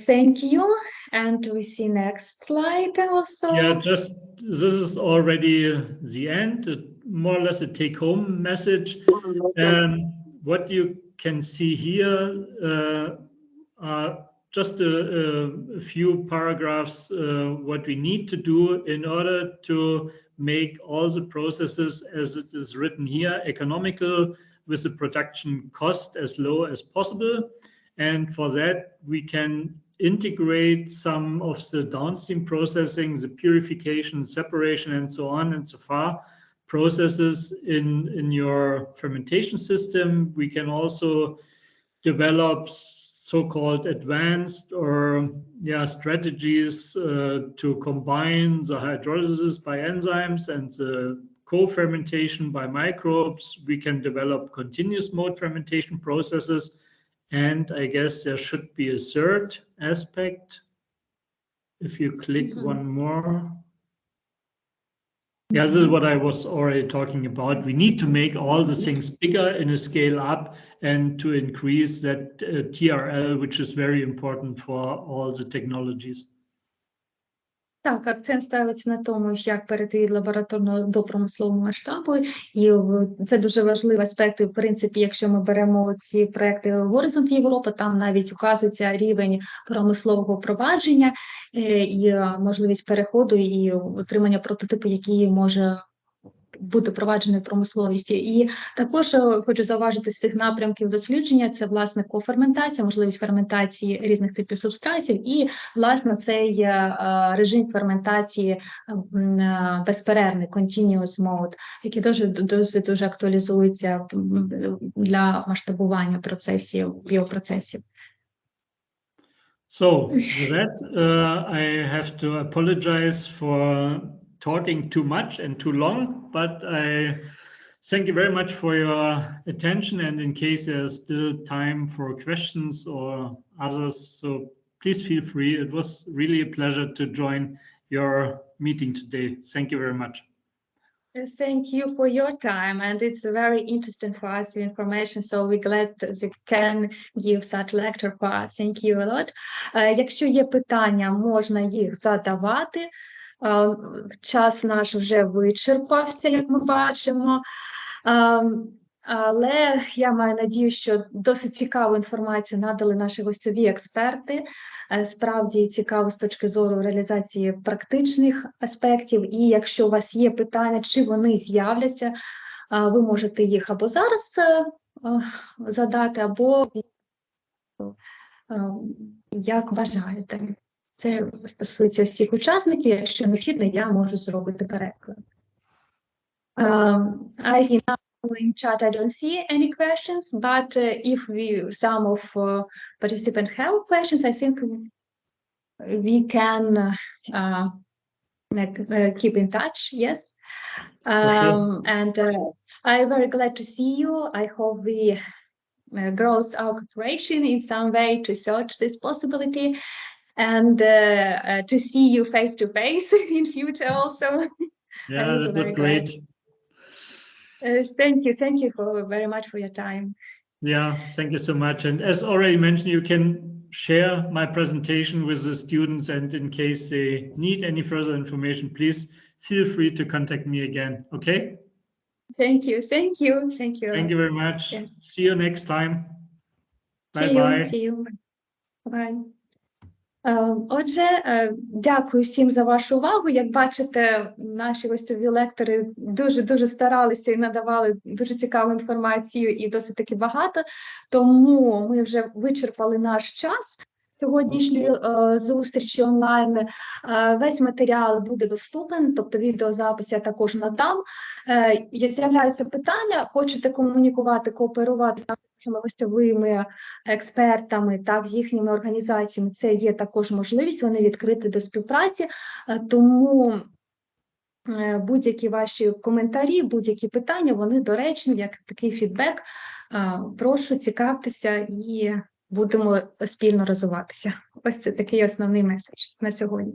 Thank you, and we see next slide also. Yeah, this is already the end, more or less a take-home message. What you can see here are just a few paragraphs what we need to do in order to make all the processes as it is written here economical, with the production cost as low as possible. And for that, we can integrate some of the downstream processing, the purification, separation, and so on and so far processes in your fermentation system. We can also develop so-called advanced or strategies to combine the hydrolysis by enzymes and the co-fermentation by microbes. We can develop continuous mode fermentation processes. And I guess there should be a third aspect. If you click one more. Yeah, this is what I was already talking about. We need to make all the things bigger in a scale up and to increase that TRL, which is very important for all the technologies. Так, акцент ставиться на тому, як перейти від лабораторного до промислового масштабу, і це дуже важливий аспект. В принципі, якщо ми беремо ці проекти «Горизонт Європи», там навіть указується рівень промислового впровадження і можливість переходу і отримання прототипу, який може бути впроваджений в промисловості. І також хочу зауважити з цих напрямків дослідження, це, власне, коферментація, можливість ферментації різних типів субстратів і, власне, цей режим ферментації безперервний, continuous mode, який дуже актуалізується для масштабування процесів, біопроцесів. So, with that, I have to apologize for talking too much and too long, but I thank you very much for your attention, and in case there's still time for questions or others, so please feel free. It was really a pleasure to join your meeting today. Thank you very much. Thank you for your time, and it's very interesting for us information, so we're glad that you can give such lecture for us. Thank you a lot. Якщо є питання, можна їх задавати. Час наш вже вичерпався, як ми бачимо, але я маю надію, що досить цікаву інформацію надали наші гостьові експерти, справді цікаво з точки зору реалізації практичних аспектів, і якщо у вас є питання, чи вони з'являться, ви можете їх або зараз задати, або як бажаєте. Це стосується всіх учасників, якщо необхідно, я можу зробити переклад. I see now in chat I don't see any questions, but if some of participants have questions, I think we can keep in touch, yes. Sure. And I'm very glad to see you. I hope we grow our cooperation in some way to search this possibility. And to see you face to face in future also. Yeah, that would be great. Thank you very much for your time. Yeah, thank you so much. And as already mentioned, you can share my presentation with the students, and in case they need any further information, please feel free to contact me again. Okay? Thank you. Thank you very much. Yes. See you next time. See you. Bye. Отже, дякую всім за вашу увагу. Як бачите, наші гостьові лектори дуже старалися і надавали дуже цікаву інформацію і досить таки багато, тому ми вже вичерпали наш час. сьогоднішньої зустрічі онлайн. Весь матеріал буде доступен, тобто відеозапис я також надам. Як з'являються питання, хочете комунікувати, кооперувати з нашими гостьовими експертами, так, з їхніми організаціями, це є також можливість, вони відкриті до співпраці, тому будь-які ваші коментарі, будь-які питання, вони доречні, як такий фідбек. Прошу, цікавтеся і будемо спільно розвиватися. Ось це такий основний меседж на сьогодні.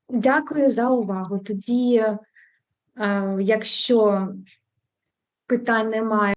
Дякую за увагу. Тоді, якщо питань немає,